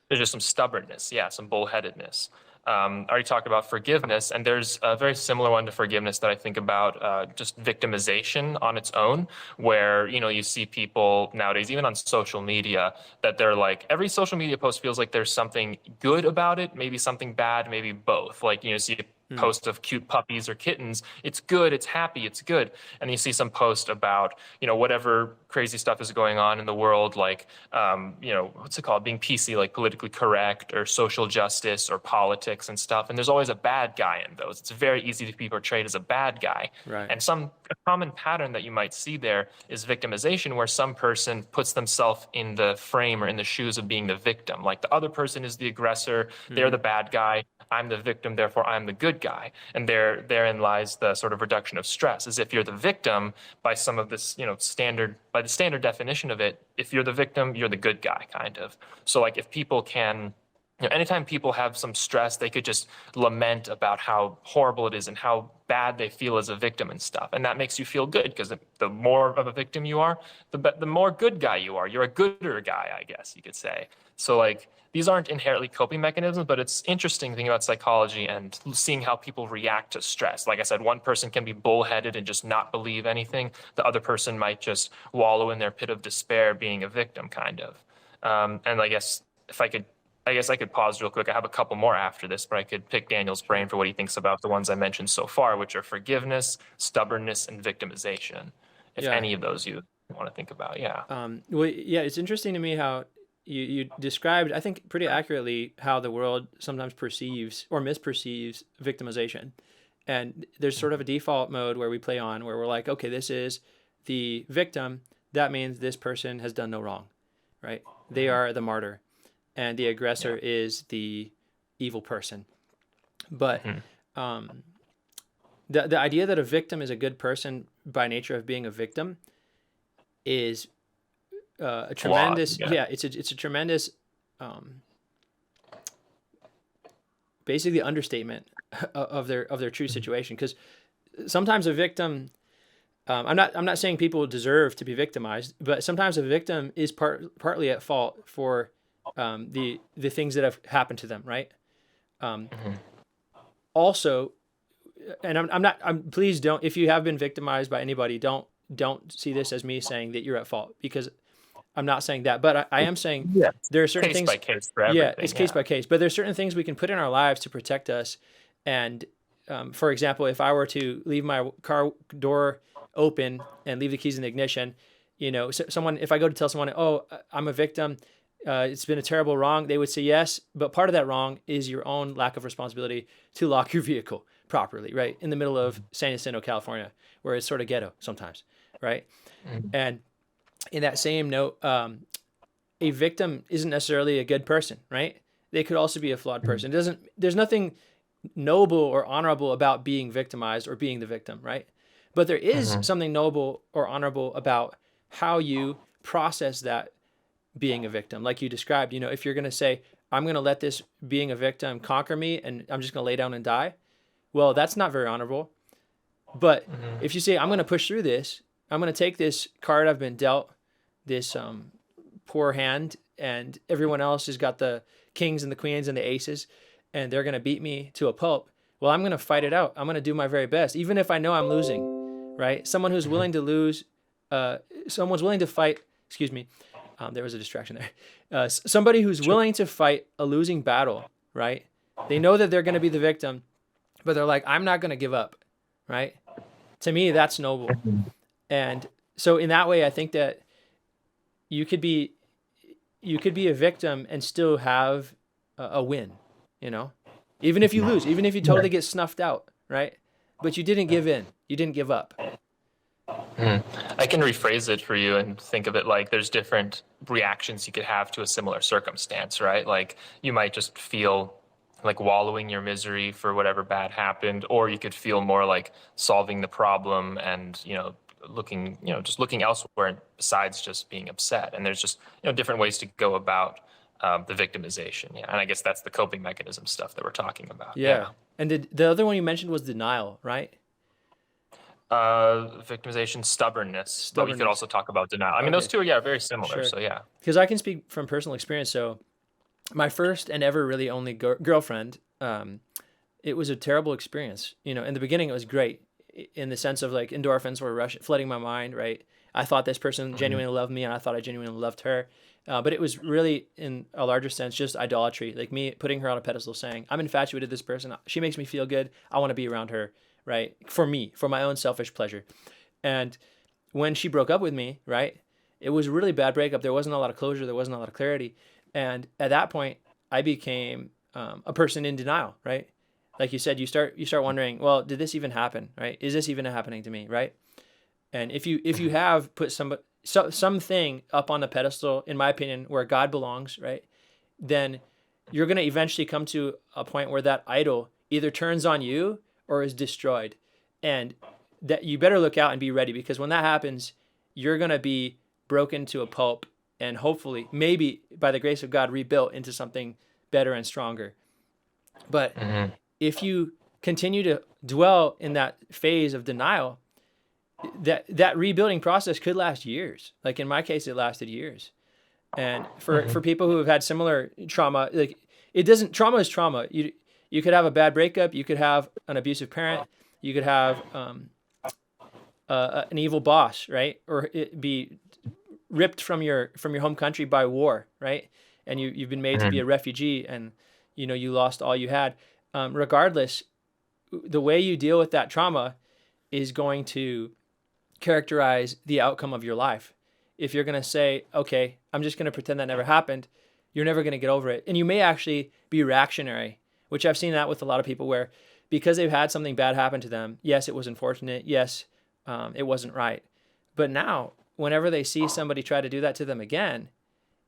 There's just some stubbornness. Yeah. Some bullheadedness. I already talked about forgiveness, and there's a very similar one to forgiveness that I think about, just victimization on its own, where, you see people nowadays, even on social media, that they're like, every social media post feels like there's something good about it, maybe something bad, maybe both. Like, see a post of cute puppies or kittens, it's good, it's happy, it's good. And you see some post about, whatever crazy stuff is going on in the world, like, what's it called, being PC, like politically correct or social justice or politics and stuff. And there's always a bad guy in those. It's very easy to be portrayed as a bad guy. Right. And a common pattern that you might see there is victimization, where some person puts themselves in the frame or in the shoes of being the victim. Like the other person is the aggressor, they're the bad guy, I'm the victim, therefore I'm the good guy. And therein lies the sort of reduction of stress, as if you're the victim by some of this, by the standard definition of it, if you're the victim, you're the good guy, kind of. So like if people can, anytime people have some stress, they could just lament about how horrible it is and how bad they feel as a victim and stuff. And that makes you feel good, because the more of a victim you are, the more good guy you are. You're a gooder guy, I guess you could say. So like these aren't inherently coping mechanisms, but it's interesting thinking about psychology and seeing how people react to stress. Like I said, one person can be bullheaded and just not believe anything. The other person might just wallow in their pit of despair, being a victim, kind of. And I guess I could pause real quick. I have a couple more after this, but I could pick Daniel's brain for what he thinks about the ones I mentioned so far, which are forgiveness, stubbornness, and victimization. If any of those you want to think about, yeah. It's interesting to me how you described, I think pretty accurately, how the world sometimes perceives or misperceives victimization. And there's sort of a default mode where we play on, where we're like, okay, this is the victim. That means this person has done no wrong, right? They are the martyr, and the aggressor is the evil person. But the idea that a victim is a good person by nature of being a victim is a tremendous, it's a tremendous, basically understatement of their true situation. Because sometimes a victim, I'm not saying people deserve to be victimized, but sometimes a victim is partly at fault for the things that have happened to them, right? Also, and please don't, if you have been victimized by anybody, don't see this as me saying that you're at fault, because I'm not saying that, but I am saying there are certain things. Case by case for everything. Yeah, it's case by case, but there's certain things we can put in our lives to protect us. And for example, if I were to leave my car door open and leave the keys in the ignition, if I go to tell someone, oh, I'm a victim, it's been a terrible wrong, they would say yes, but part of that wrong is your own lack of responsibility to lock your vehicle properly, right? In the middle of San Jacinto, California, where it's sort of ghetto sometimes, right? And in that same note, a victim isn't necessarily a good person, right? They could also be a flawed person. There's nothing noble or honorable about being victimized or being the victim, right? But there is something noble or honorable about how you process that being a victim. Like you described, if you're going to say, I'm going to let this being a victim conquer me and I'm just going to lay down and die, well, that's not very honorable. But if you say, I'm going to push through this, I'm going to take this card I've been dealt, this poor hand, and everyone else has got the kings and the queens and the aces, and they're going to beat me to a pulp. Well, I'm going to fight it out. I'm going to do my very best, even if I know I'm losing, right? Someone who's willing to lose, someone's willing to fight, excuse me, there was a distraction there. Somebody who's willing to fight a losing battle, right? They know that they're going to be the victim, but they're like, I'm not going to give up, right? To me, that's noble. And so in that way, I think that you could be a victim and still have a win, even if you lose, even if you totally get snuffed out, right? But you didn't give in. You didn't give up. I can rephrase it for you and think of it like there's different reactions you could have to a similar circumstance, right? Like you might just feel like wallowing your misery for whatever bad happened, or you could feel more like solving the problem and, looking elsewhere besides just being upset. And there's just, different ways to go about the victimization. Yeah. And I guess that's the coping mechanism stuff that we're talking about. Yeah. And the other one you mentioned was denial, right? Victimization, stubbornness. But we could also talk about denial. I mean, those two are very similar. Sure. So yeah. Because I can speak from personal experience. So my first and ever really only girlfriend, it was a terrible experience. In the beginning it was great in the sense of like endorphins were flooding my mind, right? I thought this person genuinely loved me and I thought I genuinely loved her. But it was really, in a larger sense, just idolatry. Like me putting her on a pedestal saying, I'm infatuated with this person. She makes me feel good. I want to be around her, right? For me, for my own selfish pleasure. And when she broke up with me, right, it was a really bad breakup. There wasn't a lot of closure. There wasn't a lot of clarity. And at that point, I became a person in denial, right? Like you said, you start wondering, well, did this even happen, right? Is this even happening to me, right? And if you have put something up on the pedestal, in my opinion, where God belongs, right, then you're going to eventually come to a point where that idol either turns on you or is destroyed. And that you better look out and be ready, because when that happens, you're going to be broken to a pulp and hopefully, maybe by the grace of God, rebuilt into something better and stronger. But if you continue to dwell in that phase of denial, that rebuilding process could last years. Like in my case, it lasted years. And for people who have had similar trauma, like trauma is trauma. You could have a bad breakup. You could have an abusive parent. You could have an evil boss, right? Or it be ripped from your home country by war, right? And you've been made to be a refugee, and you lost all you had. Regardless, the way you deal with that trauma is going to characterize the outcome of your life. If you're going to say, okay, I'm just going to pretend that never happened, you're never going to get over it. And you may actually be reactionary, which I've seen that with a lot of people, where because they've had something bad happen to them, yes, it was unfortunate, yes, it wasn't right. But now, whenever they see somebody try to do that to them again,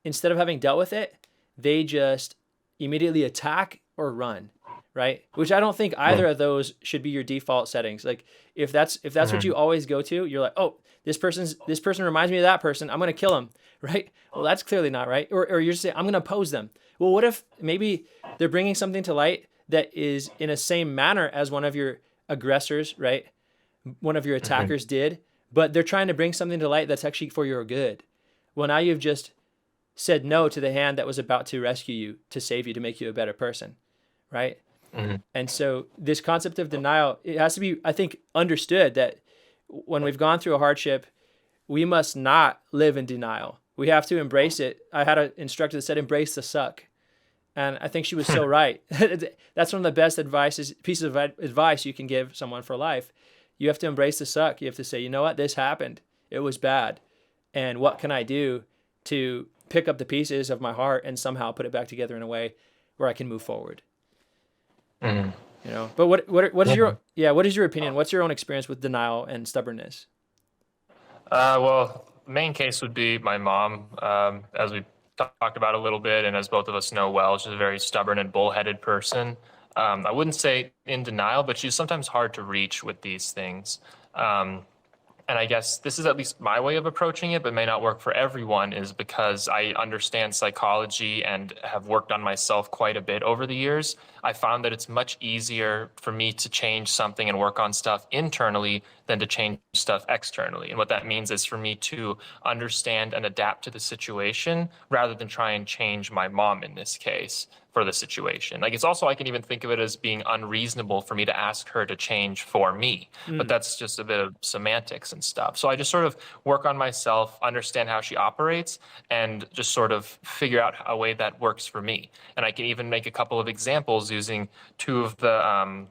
instead of having dealt with it, they just immediately attack or run, right? Which I don't think either of those should be your default settings. Like if that's what you always go to, you're like, oh, this person reminds me of that person, I'm going to kill him, right? Well, that's clearly not right. Or you're just saying, I'm going to oppose them. Well, what if maybe they're bringing something to light that is in a same manner as one of your aggressors, right? One of your attackers did, but they're trying to bring something to light that's actually for your good. Well, now you've just said no to the hand that was about to rescue you, to save you, to make you a better person, right? And so this concept of denial, it has to be, I think, understood that when we've gone through a hardship, we must not live in denial. We have to embrace it. I had an instructor that said, embrace the suck. And I think she was so right. That's one of the best pieces of advice you can give someone for life. You have to embrace the suck. You have to say, you know what, this happened. It was bad. And what can I do to pick up the pieces of my heart and somehow put it back together in a way where I can move forward? You know, but what is your opinion? What's your own experience with denial and stubbornness? Well, main case would be my mom, as we talked about a little bit, and as both of us know well, she's a very stubborn and bullheaded person. I wouldn't say in denial, but she's sometimes hard to reach with these things. And I guess this is at least my way of approaching it, but may not work for everyone, is because I understand psychology and have worked on myself quite a bit over the years. I found that it's much easier for me to change something and work on stuff internally than to change stuff externally. And what that means is for me to understand and adapt to the situation rather than try and change my mom in this case for the situation. Like, it's also, I can even think of it as being unreasonable for me to ask her to change for me, but that's just a bit of semantics and stuff. So I just sort of work on myself, understand how she operates, and just sort of figure out a way that works for me. And I can even make a couple of examples using two of the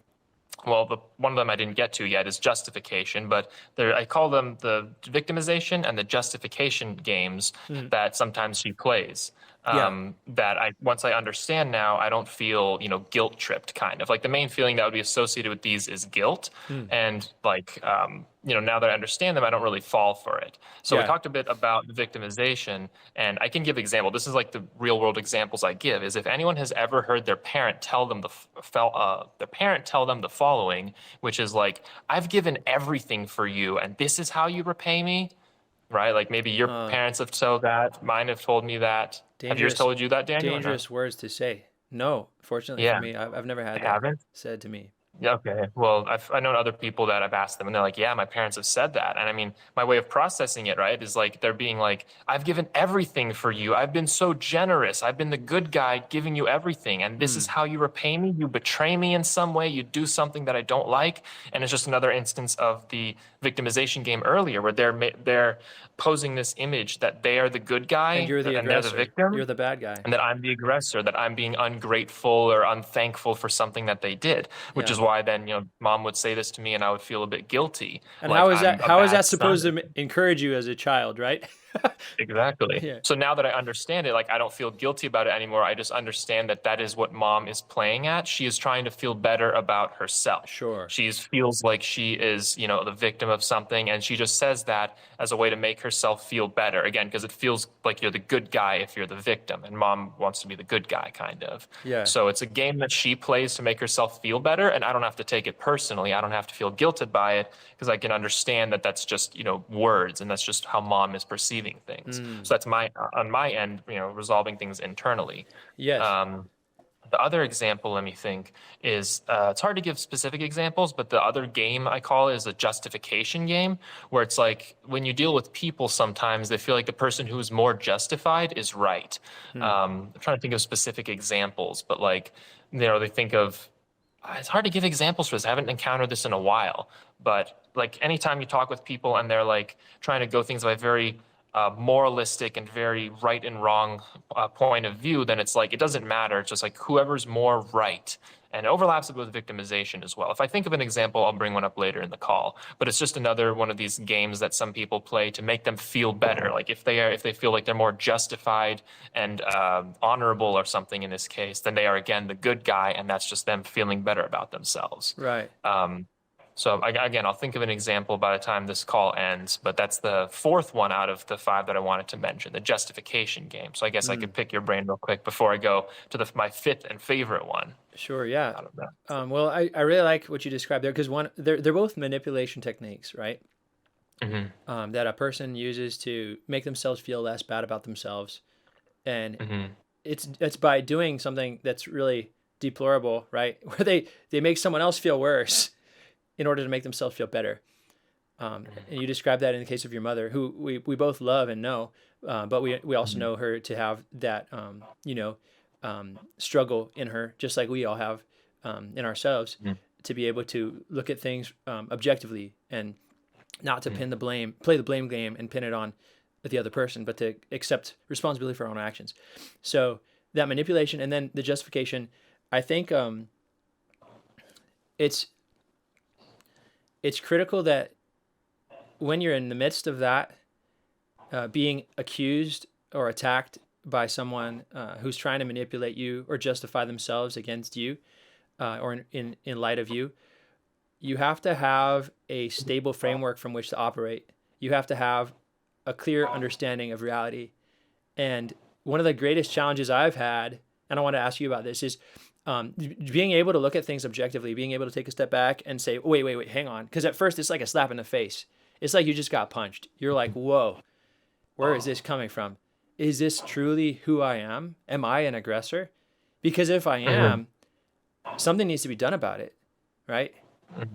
one of them I didn't get to yet is justification, but I call them the victimization and the justification games that sometimes she plays. That once I understand now, I don't feel, guilt tripped, kind of. Like, the main feeling that would be associated with these is guilt. And now that I understand them, I don't really fall for it. So we talked a bit about victimization, and I can give example. This is like the real world examples I give is if anyone has ever heard their parent tell them the following, which is like, I've given everything for you and this is how you repay me. Right? Like, maybe your parents have told that. Mine have told me that. Have yours told you that, Daniel? Dangerous words to say. No, fortunately for me, I've never had that said to me. Yeah, okay. Well, I know other people that I've asked them, and they're like, yeah, my parents have said that. And I mean, my way of processing it, right, is like they're being like, I've given everything for you. I've been so generous. I've been the good guy giving you everything. And this is how you repay me. You betray me in some way. You do something that I don't like. And it's just another instance of the victimization game earlier where they're posing this image that they are the good guy and you're the aggressor. They're the victim. You're the bad guy. And that I'm the aggressor, that I'm being ungrateful or unthankful for something that they did, which is why then, mom would say this to me and I would feel a bit guilty. And like, how is that supposed to encourage you as a child, right? Exactly. Yeah. So now that I understand it, like, I don't feel guilty about it anymore. I just understand that that is what mom is playing at. She is trying to feel better about herself. Sure. She feels like she is, the victim of something. And she just says that as a way to make herself feel better. Again, because it feels like you're the good guy if you're the victim. And mom wants to be the good guy, kind of. Yeah. So it's a game that she plays to make herself feel better. And I don't have to take it personally. I don't have to feel guilted by it because I can understand that that's just, words. And that's just how mom is perceiving things. So that's on my end, resolving things internally. Yes. The other example, let me think, is it's hard to give specific examples, but the other game I call is a justification game, where it's like when you deal with people, sometimes they feel like the person who is more justified is right. I'm trying to think of specific examples, but like, they think of, it's hard to give examples for this. I haven't encountered this in a while, but like anytime you talk with people and they're like trying to go things by very moralistic and very right and wrong point of view, then it's like, it doesn't matter. It's just like whoever's more right. And it overlaps with victimization as well. If I think of an example, I'll bring one up later in the call. But it's just another one of these games that some people play to make them feel better. Like if they feel like they're more justified and honorable or something in this case, then they are again the good guy, and that's just them feeling better about themselves. Right. So again, I'll think of an example by the time this call ends, but that's the fourth one out of the 5 that I wanted to mention, the justification game. So I guess I could pick your brain real quick before I go to my 5th and favorite one. Sure, yeah. Well, I really like what you described there because they're both manipulation techniques, right? That a person uses to make themselves feel less bad about themselves, and it's by doing something that's really deplorable, right? Where they make someone else feel worse in order to make themselves feel better. And you described that in the case of your mother, who we both love and know, but we also know her to have that, struggle in her, just like we all have in ourselves, to be able to look at things objectively and not to play the blame game and pin it on the other person, but to accept responsibility for our own actions. So that manipulation and then the justification, I think it's critical that when you're in the midst of that, being accused or attacked by someone who's trying to manipulate you or justify themselves against you, or in light of you, you have to have a stable framework from which to operate. You have to have a clear understanding of reality. And one of the greatest challenges I've had, and I want to ask you about this, is being able to look at things objectively, being able to take a step back and say, wait, hang on. Because at first it's like a slap in the face. It's like you just got punched. You're like, whoa, where is this coming from? Is this truly who I am? Am I an aggressor? Because if I am, something needs to be done about it, right?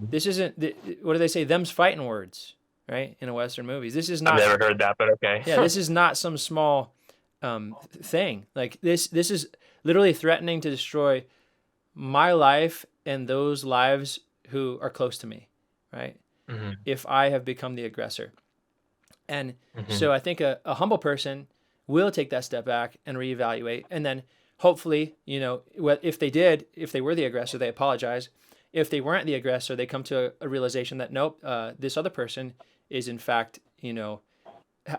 This isn't, what do they say? Them's fighting words, right? In Western movies. This is not. I've never heard that, but okay. Yeah, this is not some small thing. Like this is literally threatening to destroy my life and those lives who are close to me, right? If I have become the aggressor. And so I think a humble person will take that step back and reevaluate. And then hopefully, if they were the aggressor, they apologize. If they weren't the aggressor, they come to a realization that, nope, this other person is in fact,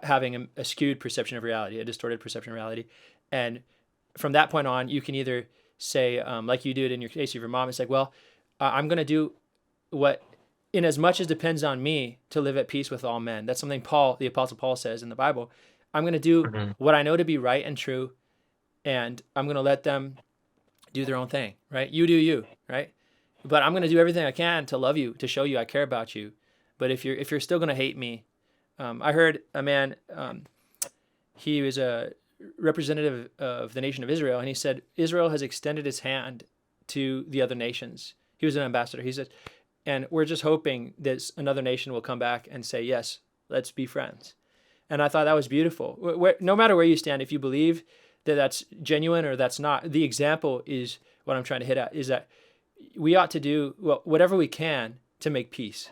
having a skewed perception of reality, a distorted perception of reality. And from that point on, you can either say, like you did in your case of your mom, it's like, well, I'm going to do what, in as much as depends on me, to live at peace with all men. That's something the Apostle Paul says in the Bible. I'm going to do what I know to be right and true, and I'm going to let them do their own thing, right? You do you, right? But I'm going to do everything I can to love you, to show you I care about you. But if you're still going to hate me, I heard a man, he was a representative of the nation of Israel, and he said, Israel has extended its hand to the other nations. He was an ambassador. He said, and we're just hoping that another nation will come back and say, yes, let's be friends. And I thought that was beautiful. No matter where you stand, if you believe that that's genuine or that's not, the example is what I'm trying to hit at, is that we ought to do whatever we can to make peace.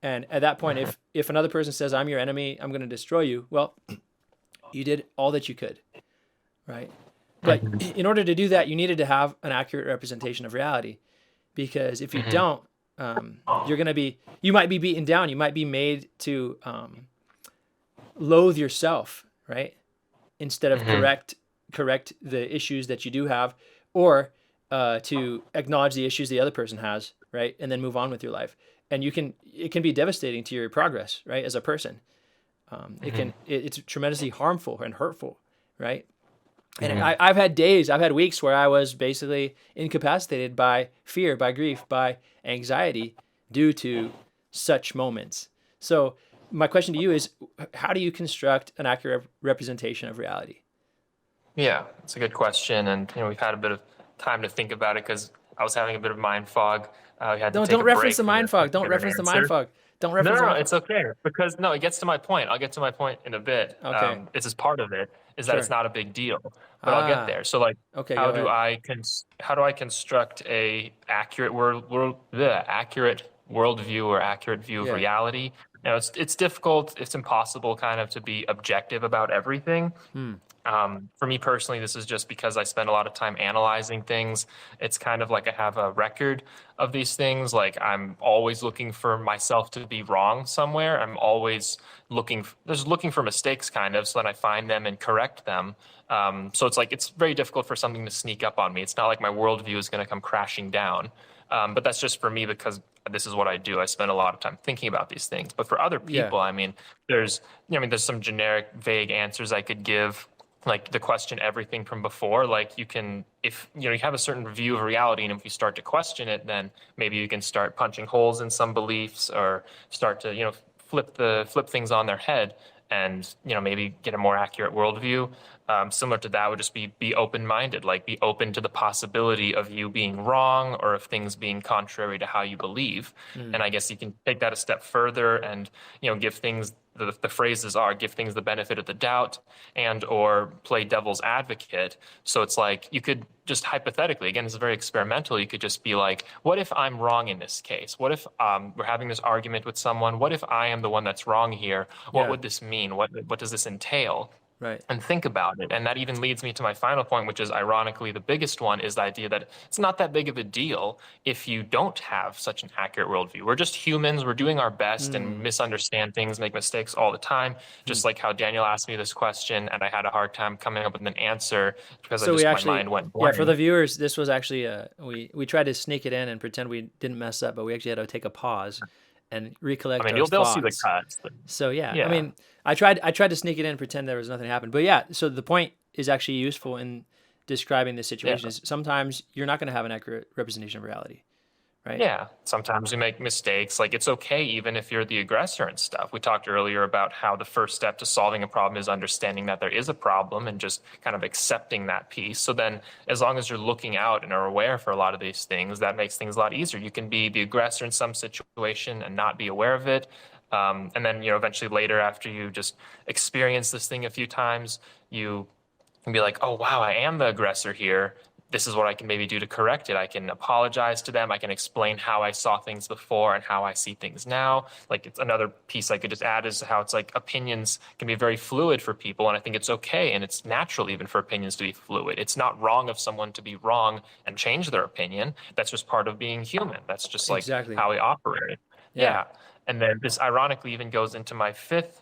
And at that point, if another person says, I'm your enemy, I'm going to destroy you, well, you did all that you could, right? But in order to do that, you needed to have an accurate representation of reality. Because if you don't, you might be beaten down. You might be made to loathe yourself, right? Instead of correct the issues that you do have, or to acknowledge the issues the other person has, right? And then move on with your life. And it can be devastating to your progress, right? As a person, it's tremendously harmful and hurtful, right? And I've had weeks where I was basically incapacitated by fear, by grief, by anxiety due to such moments. So my question to you is, how do you construct an accurate representation of reality? Yeah, it's a good question. And, we've had a bit of time to think about it because I was having a bit of mind fog. We had to take don't a reference break the from mind fog. Don't get an reference the mind answer. fog. Don't reference the No, mind it's okay. Because, it gets to my point. I'll get to my point in a bit. Okay. This is part of it, is that Sure. it's not a big deal. But I'll get there. So, Okay, how go do ahead. how do I construct a accurate accurate worldview or accurate view of reality? It's difficult. It's impossible kind of to be objective about everything. For me personally, this is just because I spend a lot of time analyzing things. It's kind of like I have a record of these things. Like I'm always looking for myself to be wrong somewhere. I'm always looking for mistakes kind of, so then I find them and correct them. So it's very difficult for something to sneak up on me. It's not like my worldview is going to come crashing down. But that's just for me because this is what I do. I spend a lot of time thinking about these things. But for other people, there's some generic, vague answers I could give. Like the question everything from before, like if you have a certain view of reality, and if you start to question it, then maybe you can start punching holes in some beliefs or start to, flip things on their head and, maybe get a more accurate worldview. Similar to that would just be open-minded, like be open to the possibility of you being wrong or of things being contrary to how you believe. Mm. And I guess you can take that a step further and, give things the phrases are give things the benefit of the doubt and or play devil's advocate. So it's like you could just hypothetically, again, it's very experimental. You could just be like, what if I'm wrong in this case? What if we're having this argument with someone? What if I am the one that's wrong here? What Yeah. would this mean? What does this entail? Right. And think about it. And that even leads me to my final point, which is ironically the biggest one, is the idea that it's not that big of a deal if you don't have such an accurate worldview. We're just humans. We're doing our best and Mm. misunderstand things, make mistakes all the time. Mm. Just like how Daniel asked me this question, and I had a hard time coming up with an answer because So we my actually, mind went yeah, for blank. the viewers, this was actually we tried to sneak it in and pretend we didn't mess up, but we actually had to take a pause and recollect I mean, those they'll see the thoughts. cuts. So yeah, I Yeah. mean, I tried to sneak it in and pretend there was nothing happened. But yeah, so the point is actually useful in describing the Yeah. situation is sometimes you're not going to have an accurate representation of reality, right? Yeah, sometimes we make mistakes. Like it's okay even if you're the aggressor and stuff. We talked earlier about how the first step to solving a problem is understanding that there is a problem and just kind of accepting that piece. So then as long as you're looking out and are aware for a lot of these things, that makes things a lot easier. You can be the aggressor in some situation and not be aware of it. And then, eventually later after you just experience this thing a few times, you can be like, oh, wow, I am the aggressor here. This is what I can maybe do to correct it. I can apologize to them. I can explain how I saw things before and how I see things now. Like it's another piece I could just add is how it's like opinions can be very fluid for people. And I think it's okay. And it's natural even for opinions to be fluid. It's not wrong of someone to be wrong and change their opinion. That's just part of being human. That's just like Exactly. how we operate. Yeah. Yeah. And then this ironically even goes into my fifth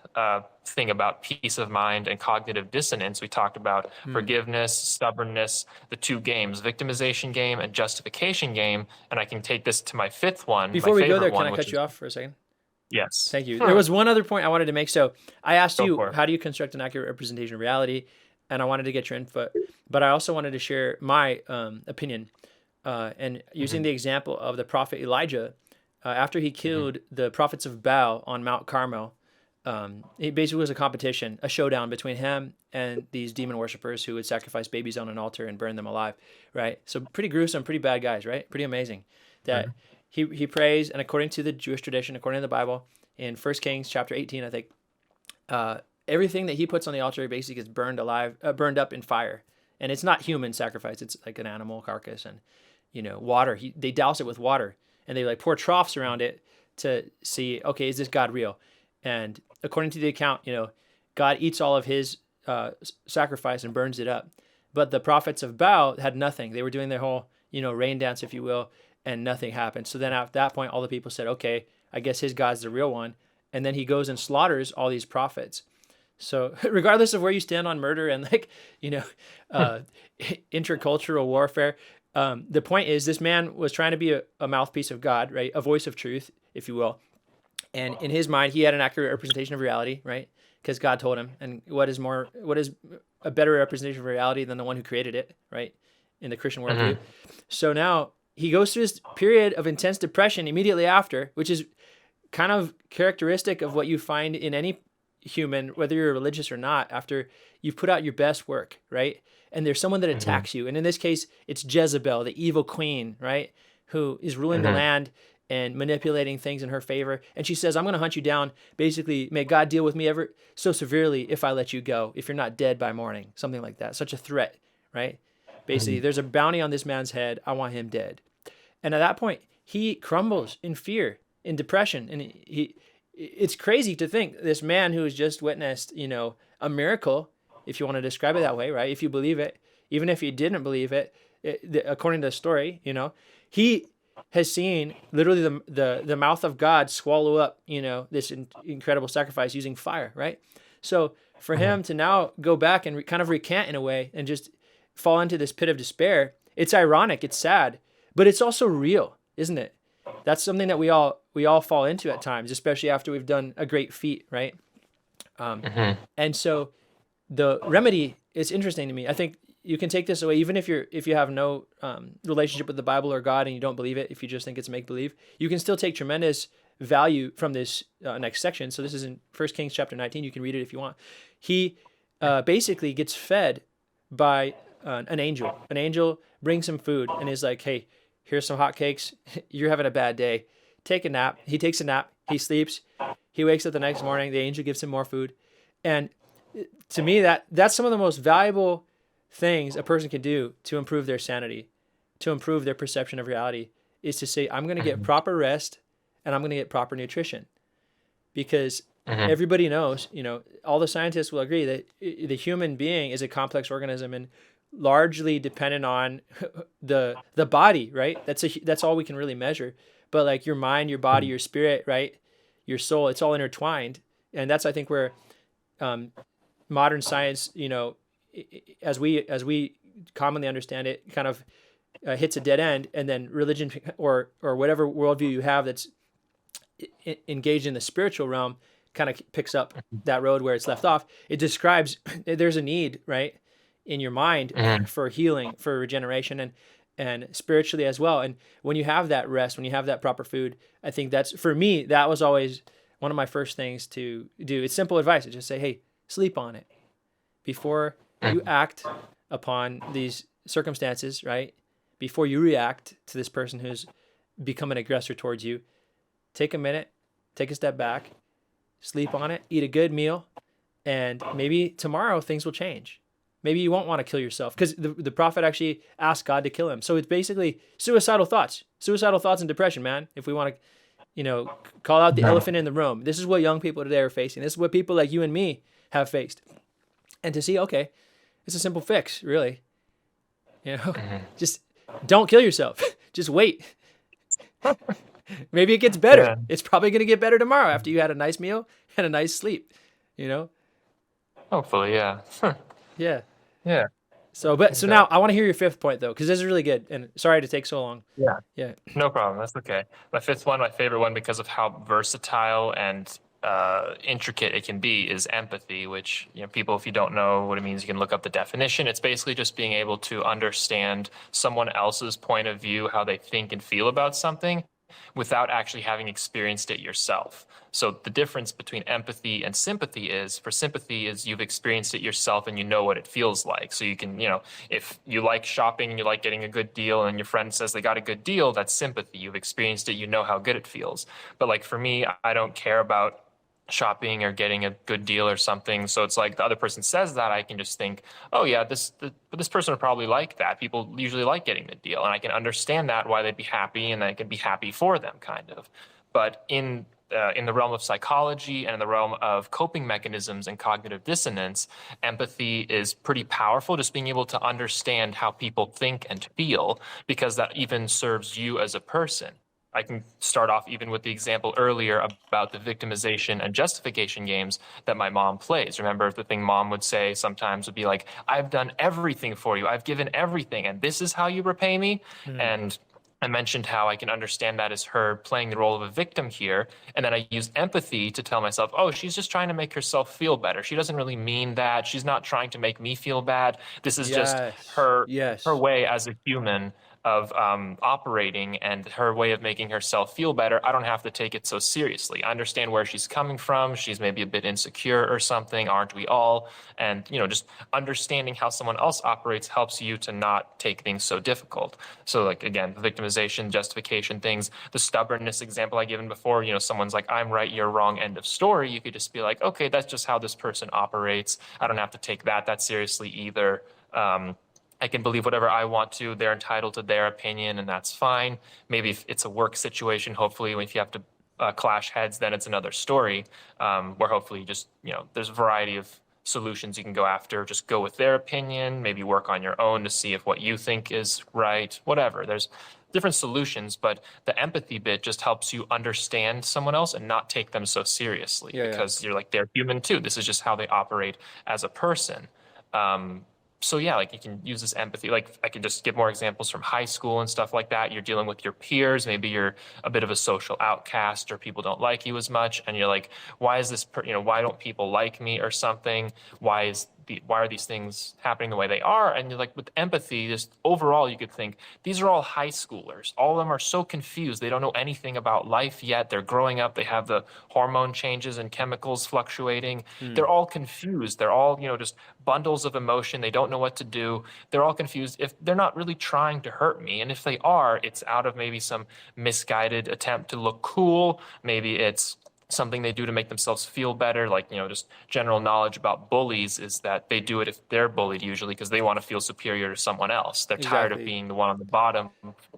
thing about peace of mind and cognitive dissonance. We talked about forgiveness, stubbornness, the two games, victimization game and justification game. And I can take this to my fifth one, Before my we go favorite there, can one, I which cut is you off for a second? yes. Thank you. There was one other point I wanted to make. So I asked Go you, for it. how do you construct an accurate representation of reality? And I wanted to get your input, but I also wanted to share my opinion. And using the example of the prophet Elijah, after he killed the prophets of Baal on Mount Carmel, it basically was a competition, a showdown between him and these demon worshippers who would sacrifice babies on an altar and burn them alive, right? So pretty gruesome, pretty bad guys, right? Pretty amazing that he prays, and according to the Jewish tradition, according to the Bible, in 1 Kings chapter 18, I think, everything that he puts on the altar basically gets burned burned up in fire. And it's not human sacrifice. It's like an animal carcass and, water. They douse it with water and they like pour troughs around it to see, okay, is this God real? And according to the account, God eats all of his sacrifice and burns it up. But the prophets of Baal had nothing. They were doing their whole, rain dance, if you will, and nothing happened. So then at that point, all the people said, okay, I guess his God's the real one. And then he goes and slaughters all these prophets. So regardless of where you stand on murder and intercultural warfare, the point is this man was trying to be a mouthpiece of God, right? A voice of truth, if you will. And in his mind, he had an accurate representation of reality, right? Because God told him. And what is a better representation of reality than the one who created it, right? In the Christian worldview. So now he goes through this period of intense depression immediately after, which is kind of characteristic of what you find in any human, whether you're religious or not, after you've put out your best work, right? And there's someone that attacks you. And in this case, it's Jezebel, the evil queen, right? Who is ruling the land and manipulating things in her favor. And she says, I'm going to hunt you down. Basically, may God deal with me ever so severely if I let you go, if you're not dead by morning, something like that. Such a threat, right? Basically, there's a bounty on this man's head. I want him dead. And at that point, he crumbles in fear, in depression. And it's crazy to think this man who has just witnessed, a miracle, if you want to describe it that way, right? If you believe it, even if you didn't believe it, according to the story, he has seen literally the mouth of God swallow up, this incredible sacrifice using fire, right? So for him to now go back and kind of recant in a way and just fall into this pit of despair, it's ironic, it's sad, but it's also real, isn't it? That's something that we all fall into at times, especially after we've done a great feat, right? And so the remedy is interesting to me. I think you can take this away, even if you have no relationship with the Bible or God and you don't believe it. If you just think it's make believe, you can still take tremendous value from this next section. So this is in 1 Kings chapter 19. You can read it if you want. He basically gets fed by an angel. An angel brings him food and is like, "Hey, here's some hot cakes. You're having a bad day. Take a nap." He takes a nap. He sleeps. He wakes up the next morning. The angel gives him more food. And to me, that's some of the most valuable things a person can do to improve their sanity, to improve their perception of reality, is to say, I'm going to get proper rest and I'm going to get proper nutrition. Because everybody knows, all the scientists will agree that the human being is a complex organism and largely dependent on the body, right? That's all we can really measure. But like your mind, your body, your spirit, right? Your soul, it's all intertwined. And that's, I think, where modern science, as we commonly understand it, kind of hits a dead end, and then religion or whatever worldview you have that's engaged in the spiritual realm kind of picks up that road where it's left off. It describes there's a need, right, in your mind for healing, for regeneration, and spiritually as well. And when you have that rest, when you have that proper food, I think that's, for me, that was always one of my first things to do. It's simple advice. It's just say, hey, sleep on it before you act upon these circumstances, right? Before you react to this person who's become an aggressor towards you, take a minute, take a step back, sleep on it, eat a good meal, and maybe tomorrow things will change. Maybe you won't want to kill yourself, because the prophet actually asked God to kill him. So it's basically suicidal thoughts and depression, man. If we want to, call out the elephant in the room, this is what young people today are facing. This is what people like you and me have faced. And to see, okay, it's a simple fix, really. Just don't kill yourself. Just wait. Maybe it gets better. Yeah. It's probably going to get better tomorrow after you had a nice meal and a nice sleep, Hopefully, yeah. Yeah. Yeah. So now I want to hear your fifth point, though, because this is really good. And sorry to take so long. Yeah. Yeah. No problem. That's okay. My fifth one, my favorite one, because of how versatile and intricate it can be, is empathy, which, people, if you don't know what it means, you can look up the definition. It's basically just being able to understand someone else's point of view, how they think and feel about something, without actually having experienced it yourself. So the difference between empathy and sympathy is, for sympathy is you've experienced it yourself and you know what it feels like. So you can, if you like shopping and you like getting a good deal and your friend says they got a good deal, that's sympathy. You've experienced it, you know how good it feels. But like for me, I don't care about shopping or getting a good deal or something. So it's like the other person says that, I can just think, oh yeah, this person would probably like that. People usually like getting the deal, and I can understand that, why they'd be happy, and I can be happy for them, kind of. But in the realm of psychology and in the realm of coping mechanisms and cognitive dissonance, empathy is pretty powerful, just being able to understand how people think and feel, because that even serves you as a person. I can start off even with the example earlier about the victimization and justification games that my mom plays. Remember, the thing mom would say sometimes would be like, I've done everything for you. I've given everything, and this is how you repay me. And I mentioned how I can understand that as her playing the role of a victim here. And then I use empathy to tell myself, oh, she's just trying to make herself feel better. She doesn't really mean that. She's not trying to make me feel bad. This is just her way as a human of operating, and her way of making herself feel better. I don't have to take it so seriously. I understand where she's coming from. She's maybe a bit insecure or something, aren't we all? And, just understanding how someone else operates helps you to not take things so difficult. So like, again, the victimization, justification things, the stubbornness example I given before, someone's like, I'm right, you're wrong, end of story. You could just be like, okay, that's just how this person operates. I don't have to take that seriously either. I can believe whatever I want to. They're entitled to their opinion, and that's fine. Maybe if it's a work situation, hopefully, if you have to clash heads, then it's another story, where hopefully just, there's a variety of solutions you can go after. Just go with their opinion, maybe work on your own to see if what you think is right, whatever. There's different solutions, but the empathy bit just helps you understand someone else and not take them so seriously, because you're like, they're human too. This is just how they operate as a person. So yeah, like you can use this empathy. Like I can just give more examples from high school and stuff like that. You're dealing with your peers. Maybe you're a bit of a social outcast, or people don't like you as much. And you're like, why is this, why don't people like me or something? Why is why are these things happening the way they are? And you're like, with empathy, just overall, you could think these are all high schoolers. All of them are so confused. They don't know anything about life yet. They're growing up. They have the hormone changes and chemicals fluctuating. Hmm. They're all confused. They're all, just bundles of emotion. They don't know what to do. They're all confused. If they're not really trying to hurt me, and if they are, it's out of maybe some misguided attempt to look cool. Maybe it's something they do to make themselves feel better. Like, just general knowledge about bullies is that they do it if they're bullied, usually because they want to feel superior to someone else. They're tired of Exactly. being the one on the bottom,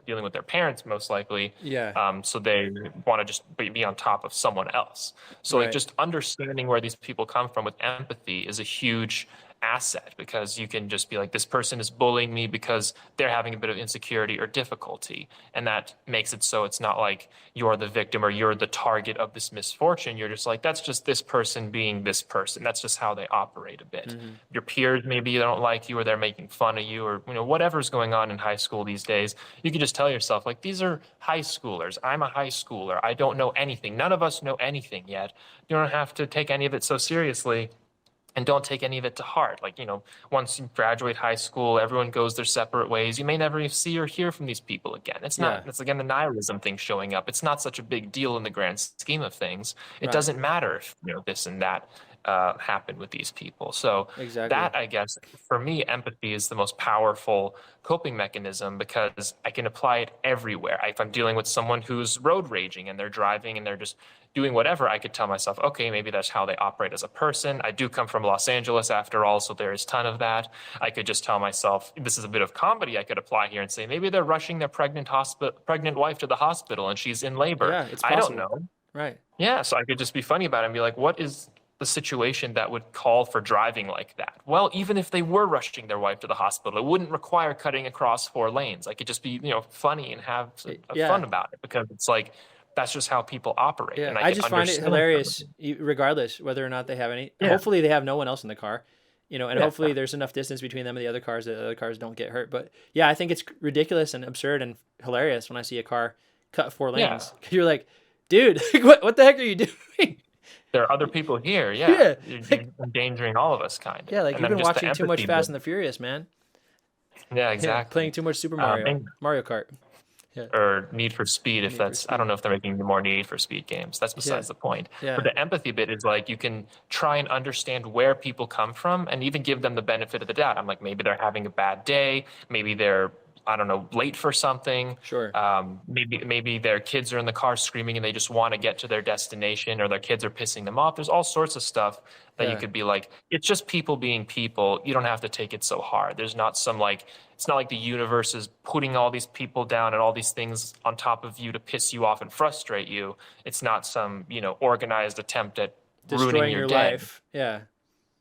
dealing with their parents, most likely. Yeah. So they want to just be on top of someone else. So like Right. just understanding where these people come from with empathy is a huge asset, because you can just be like, this person is bullying me because they're having a bit of insecurity or difficulty. And that makes it so it's not like you're the victim or you're the target of this misfortune. You're just like, that's just this person being this person. That's just how they operate a bit. Mm-hmm. Your peers, maybe they don't like you or they're making fun of you, or whatever's going on in high school these days. You can just tell yourself, like, these are high schoolers. I'm a high schooler. I don't know anything. None of us know anything yet. You don't have to take any of it so seriously. And don't take any of it to heart. Like, once you graduate high school, everyone goes their separate ways. You may never see or hear from these people again. It's not, Yeah. it's again the nihilism thing showing up. It's not such a big deal in the grand scheme of things. It Right. doesn't matter if, this and that happened with these people. So Exactly. that, I guess, for me, empathy is the most powerful coping mechanism, because I can apply it everywhere. If I'm dealing with someone who's road raging and they're driving and they're just doing whatever, I could tell myself, okay, maybe that's how they operate as a person. I do come from Los Angeles after all, so there is a ton of that. I could just tell myself, this is a bit of comedy I could apply here and say, maybe they're rushing their pregnant wife to the hospital and she's in labor. Yeah, it's I don't possible. know. Right. Yeah, so I could just be funny about it and be like, what is the situation that would call for driving like that? Well, even if they were rushing their wife to the hospital, it wouldn't require cutting across 4 lanes. I could just be, funny and have Yeah. fun about it, because it's like, that's just how people operate. Yeah. And I can just find it understand hilarious, them. regardless whether or not they have any. Yeah. Hopefully, they have no one else in the car, and Yeah. hopefully there's enough distance between them and the other cars that the other cars don't get hurt. But yeah, I think it's ridiculous and absurd and hilarious when I see a car cut 4 lanes. You're like, dude, what the heck are you doing? There are other people here. Yeah. Yeah. You're endangering all of us, kind of. Yeah, like And you've then been just the watching too much empathy Fast bit. and the Furious, man. Yeah, Yeah, exactly. playing too much Super and- Mario Kart. Yeah. Or Need for Speed, if Need for that's, I Speed. don't know if they're making more Need for Speed games. That's besides the point. Yeah. But the empathy bit is like, you can try and understand where people come from and even give them the benefit of the doubt. I'm like, maybe they're having a bad day. Maybe they're, I don't know, late for something. Sure. Maybe their kids are in the car screaming and they just want to get to their destination, or their kids are pissing them off. There's all sorts of stuff that you Yeah. could be like, it's just people being people. You don't have to take it so hard. There's not some like, it's not like the universe is putting all these people down and all these things on top of you to piss you off and frustrate you. It's not some, organized attempt at ruining Destroying your your day. life. Yeah.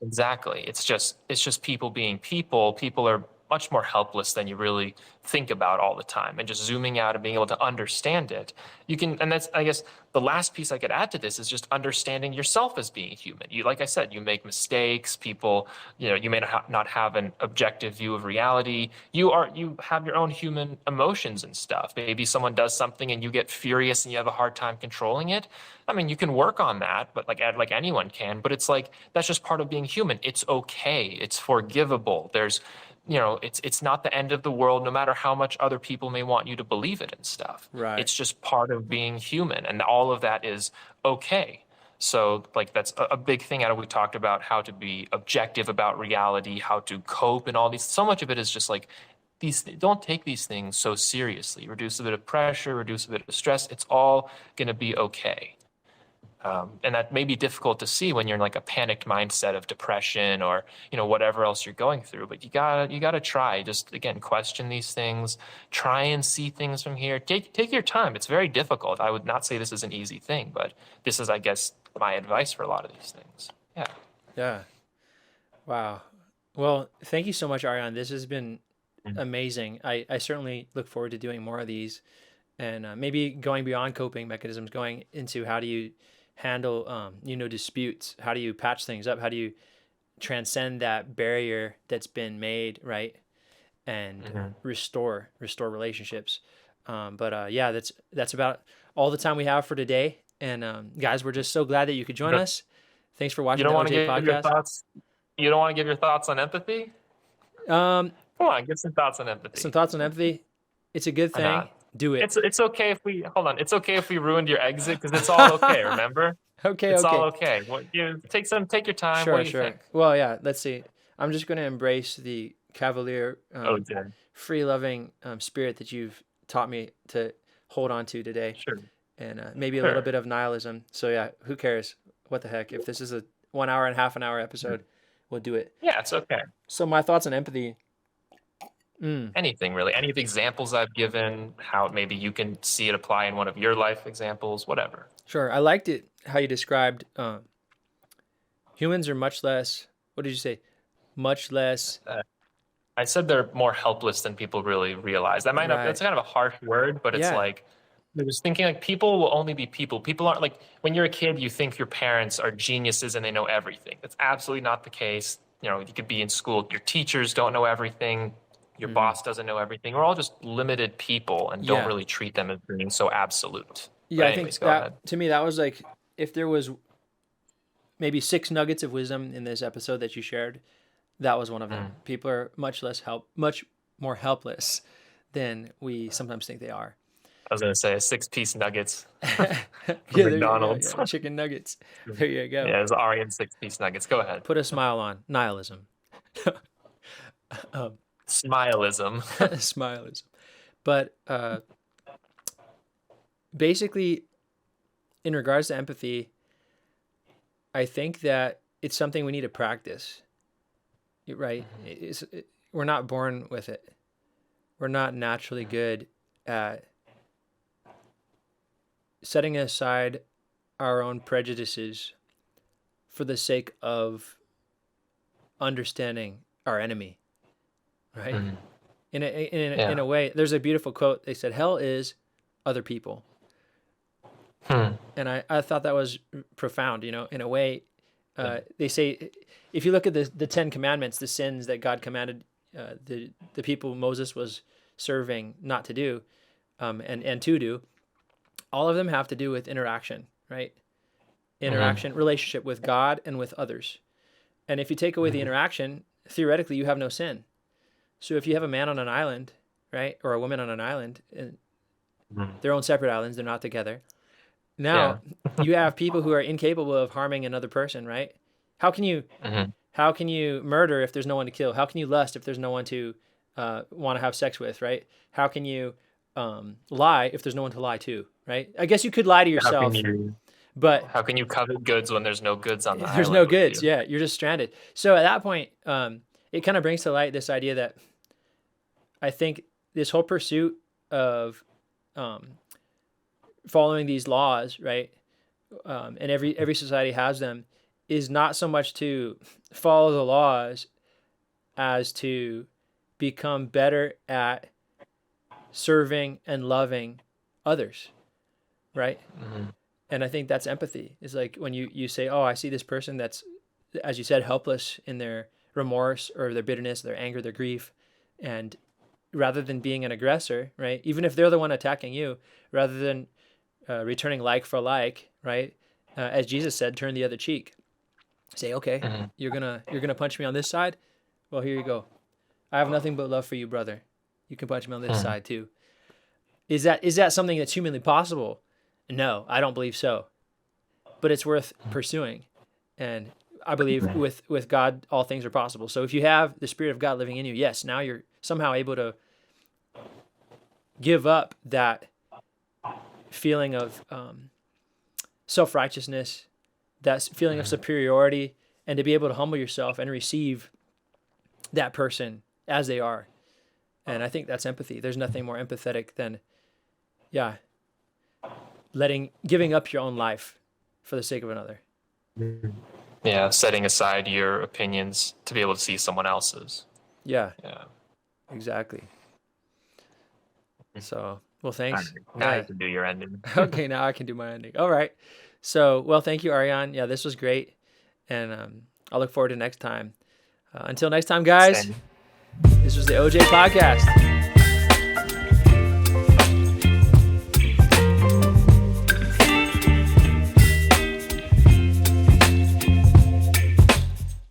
Exactly. It's just people being people. People are much more helpless than you really think about all the time. And just zooming out and being able to understand it, you can. And that's, I guess, the last piece I could add to this is just understanding yourself as being human. You, like I said, you make mistakes. People, you may not have an objective view of reality. You have your own human emotions and stuff. Maybe someone does something and you get furious and you have a hard time controlling it. I mean, you can work on that, but like anyone can. But it's like, that's just part of being human. It's okay. It's forgivable. There's, it's not the end of the world, no matter how much other people may want you to believe it and stuff. Right. It's just part of being human, and all of that is okay. So, like, that's a big thing. We talked about how to be objective about reality, how to cope, and all these. So much of it is just like, don't take these things so seriously. Reduce a bit of pressure, reduce a bit of stress. It's all going to be okay. And that may be difficult to see when you're in like a panicked mindset of depression or, whatever else you're going through. But you gotta try. Just, again, question these things. Try and see things from here. Take your time. It's very difficult. I would not say this is an easy thing, but this is, I guess, my advice for a lot of these things. Yeah. Yeah. Wow. Well, thank you so much, Aryan. This has been amazing. I certainly look forward to doing more of these, and maybe going beyond coping mechanisms, going into how do you handle, disputes? How do you patch things up? How do you transcend that barrier that's been made, right? And restore relationships. Yeah, that's about all the time we have for today. And guys, we're just so glad that you could join us. Thanks for watching You don't the want to OJ get your podcast. thoughts. You don't want to give your thoughts on empathy? Um, Come on, give some thoughts on empathy. some thoughts on empathy. It's a good Why thing. not? Do it. It's okay if we hold on. It's okay if we ruined your exit because it's all okay. Remember, Okay, it's all okay. okay. Take your time. What Sure, do you sure. think? Well, yeah, let's see. I'm just going to embrace the cavalier, Oh, dear. free-loving spirit that you've taught me to hold on to today, Sure, and maybe a little sure. bit of nihilism. So yeah, who cares? What the heck? If this is a 1 hour and a half an hour episode, we'll do it. Yeah, it's okay. So my thoughts on empathy. Mm, Anything really. Any of the examples I've given, how maybe you can see it apply in one of your life examples, whatever. sure. I liked it how you described humans are much less. What did you say? Much less. I said they're more helpless than people really realize. That might not, Right. that's kind of a harsh word, but it's Yeah. like, I was thinking like people will only be people. People aren't like, when you're a kid, you think your parents are geniuses and they know everything. That's absolutely not the case. You know, you could be in school, your teachers don't know everything. Your boss doesn't know everything. We're all just limited people and don't Yeah. really treat them as being so absolute. Yeah, But I think anyways, go that ahead. to me that was like if there was maybe 6 nuggets of wisdom in this episode that you shared, that was one of them. People are much more helpless than we sometimes think they are. I was going to say 6-piece nuggets Yeah, from there you go. McDonald's. Yeah, chicken nuggets. There you go. Yeah, it's Aryan 6-piece nuggets. Go ahead. Put a smile on. Nihilism. Smileism. Smileism. But basically, in regards to empathy, I think that it's something we need to practice. Right? We're not born with it. We're not naturally good at setting aside our own prejudices for the sake of understanding our enemy, right? Mhm. In a way, there's a beautiful quote. They said, "Hell is other people," and I thought that was profound. You know, in a way, they say if you look at the 10 Commandments, the sins that God commanded the people Moses was serving not to do, and to do, all of them have to do with interaction, right? Interaction, relationship with God and with others. And if you take away the interaction, theoretically, you have no sin. So if you have a man on an island, right, or a woman on an island, and they're on separate islands, they're not together. Now you have people who are incapable of harming another person, right? How can you murder if there's no one to kill? How can you lust if there's no one to want to have sex with, right? How can you lie if there's no one to lie to, right? I guess you could lie to yourself, but how can you covet goods when there's no goods on the island? there's no with goods. you? Yeah, you're just stranded. So at that point, it kind of brings to light this idea that I think this whole pursuit of following these laws, right, and every society has them, is not so much to follow the laws as to become better at serving and loving others, right? And I think that's empathy. It's like when you say, oh, I see this person that's, as you said, helpless in their remorse or their bitterness, their anger, their grief. And rather than being an aggressor, right, even if they're the one attacking you, rather than returning like for like, right, as Jesus said, turn the other cheek. Say, okay, you're gonna punch me on this side? Well, here you go. I have nothing but love for you, brother. You can punch me on this side too. Is that something that's humanly possible? No, I don't believe so. But it's worth pursuing. And I believe with God, all things are possible. So if you have the Spirit of God living in you, yes, now you're somehow able to give up that feeling of self-righteousness, that feeling of superiority, and to be able to humble yourself and receive that person as they are. And I think that's empathy. There's nothing more empathetic than, giving up your own life for the sake of another. Yeah, setting aside your opinions to be able to see someone else's. Yeah, Yeah. exactly. So, well, thanks. Now you can do your ending. Okay, now I can do my ending. All right. So, well, thank you, Aryan. Yeah, this was great. And I'll look forward to next time. Until next time, guys, Same. this was the OJ Podcast.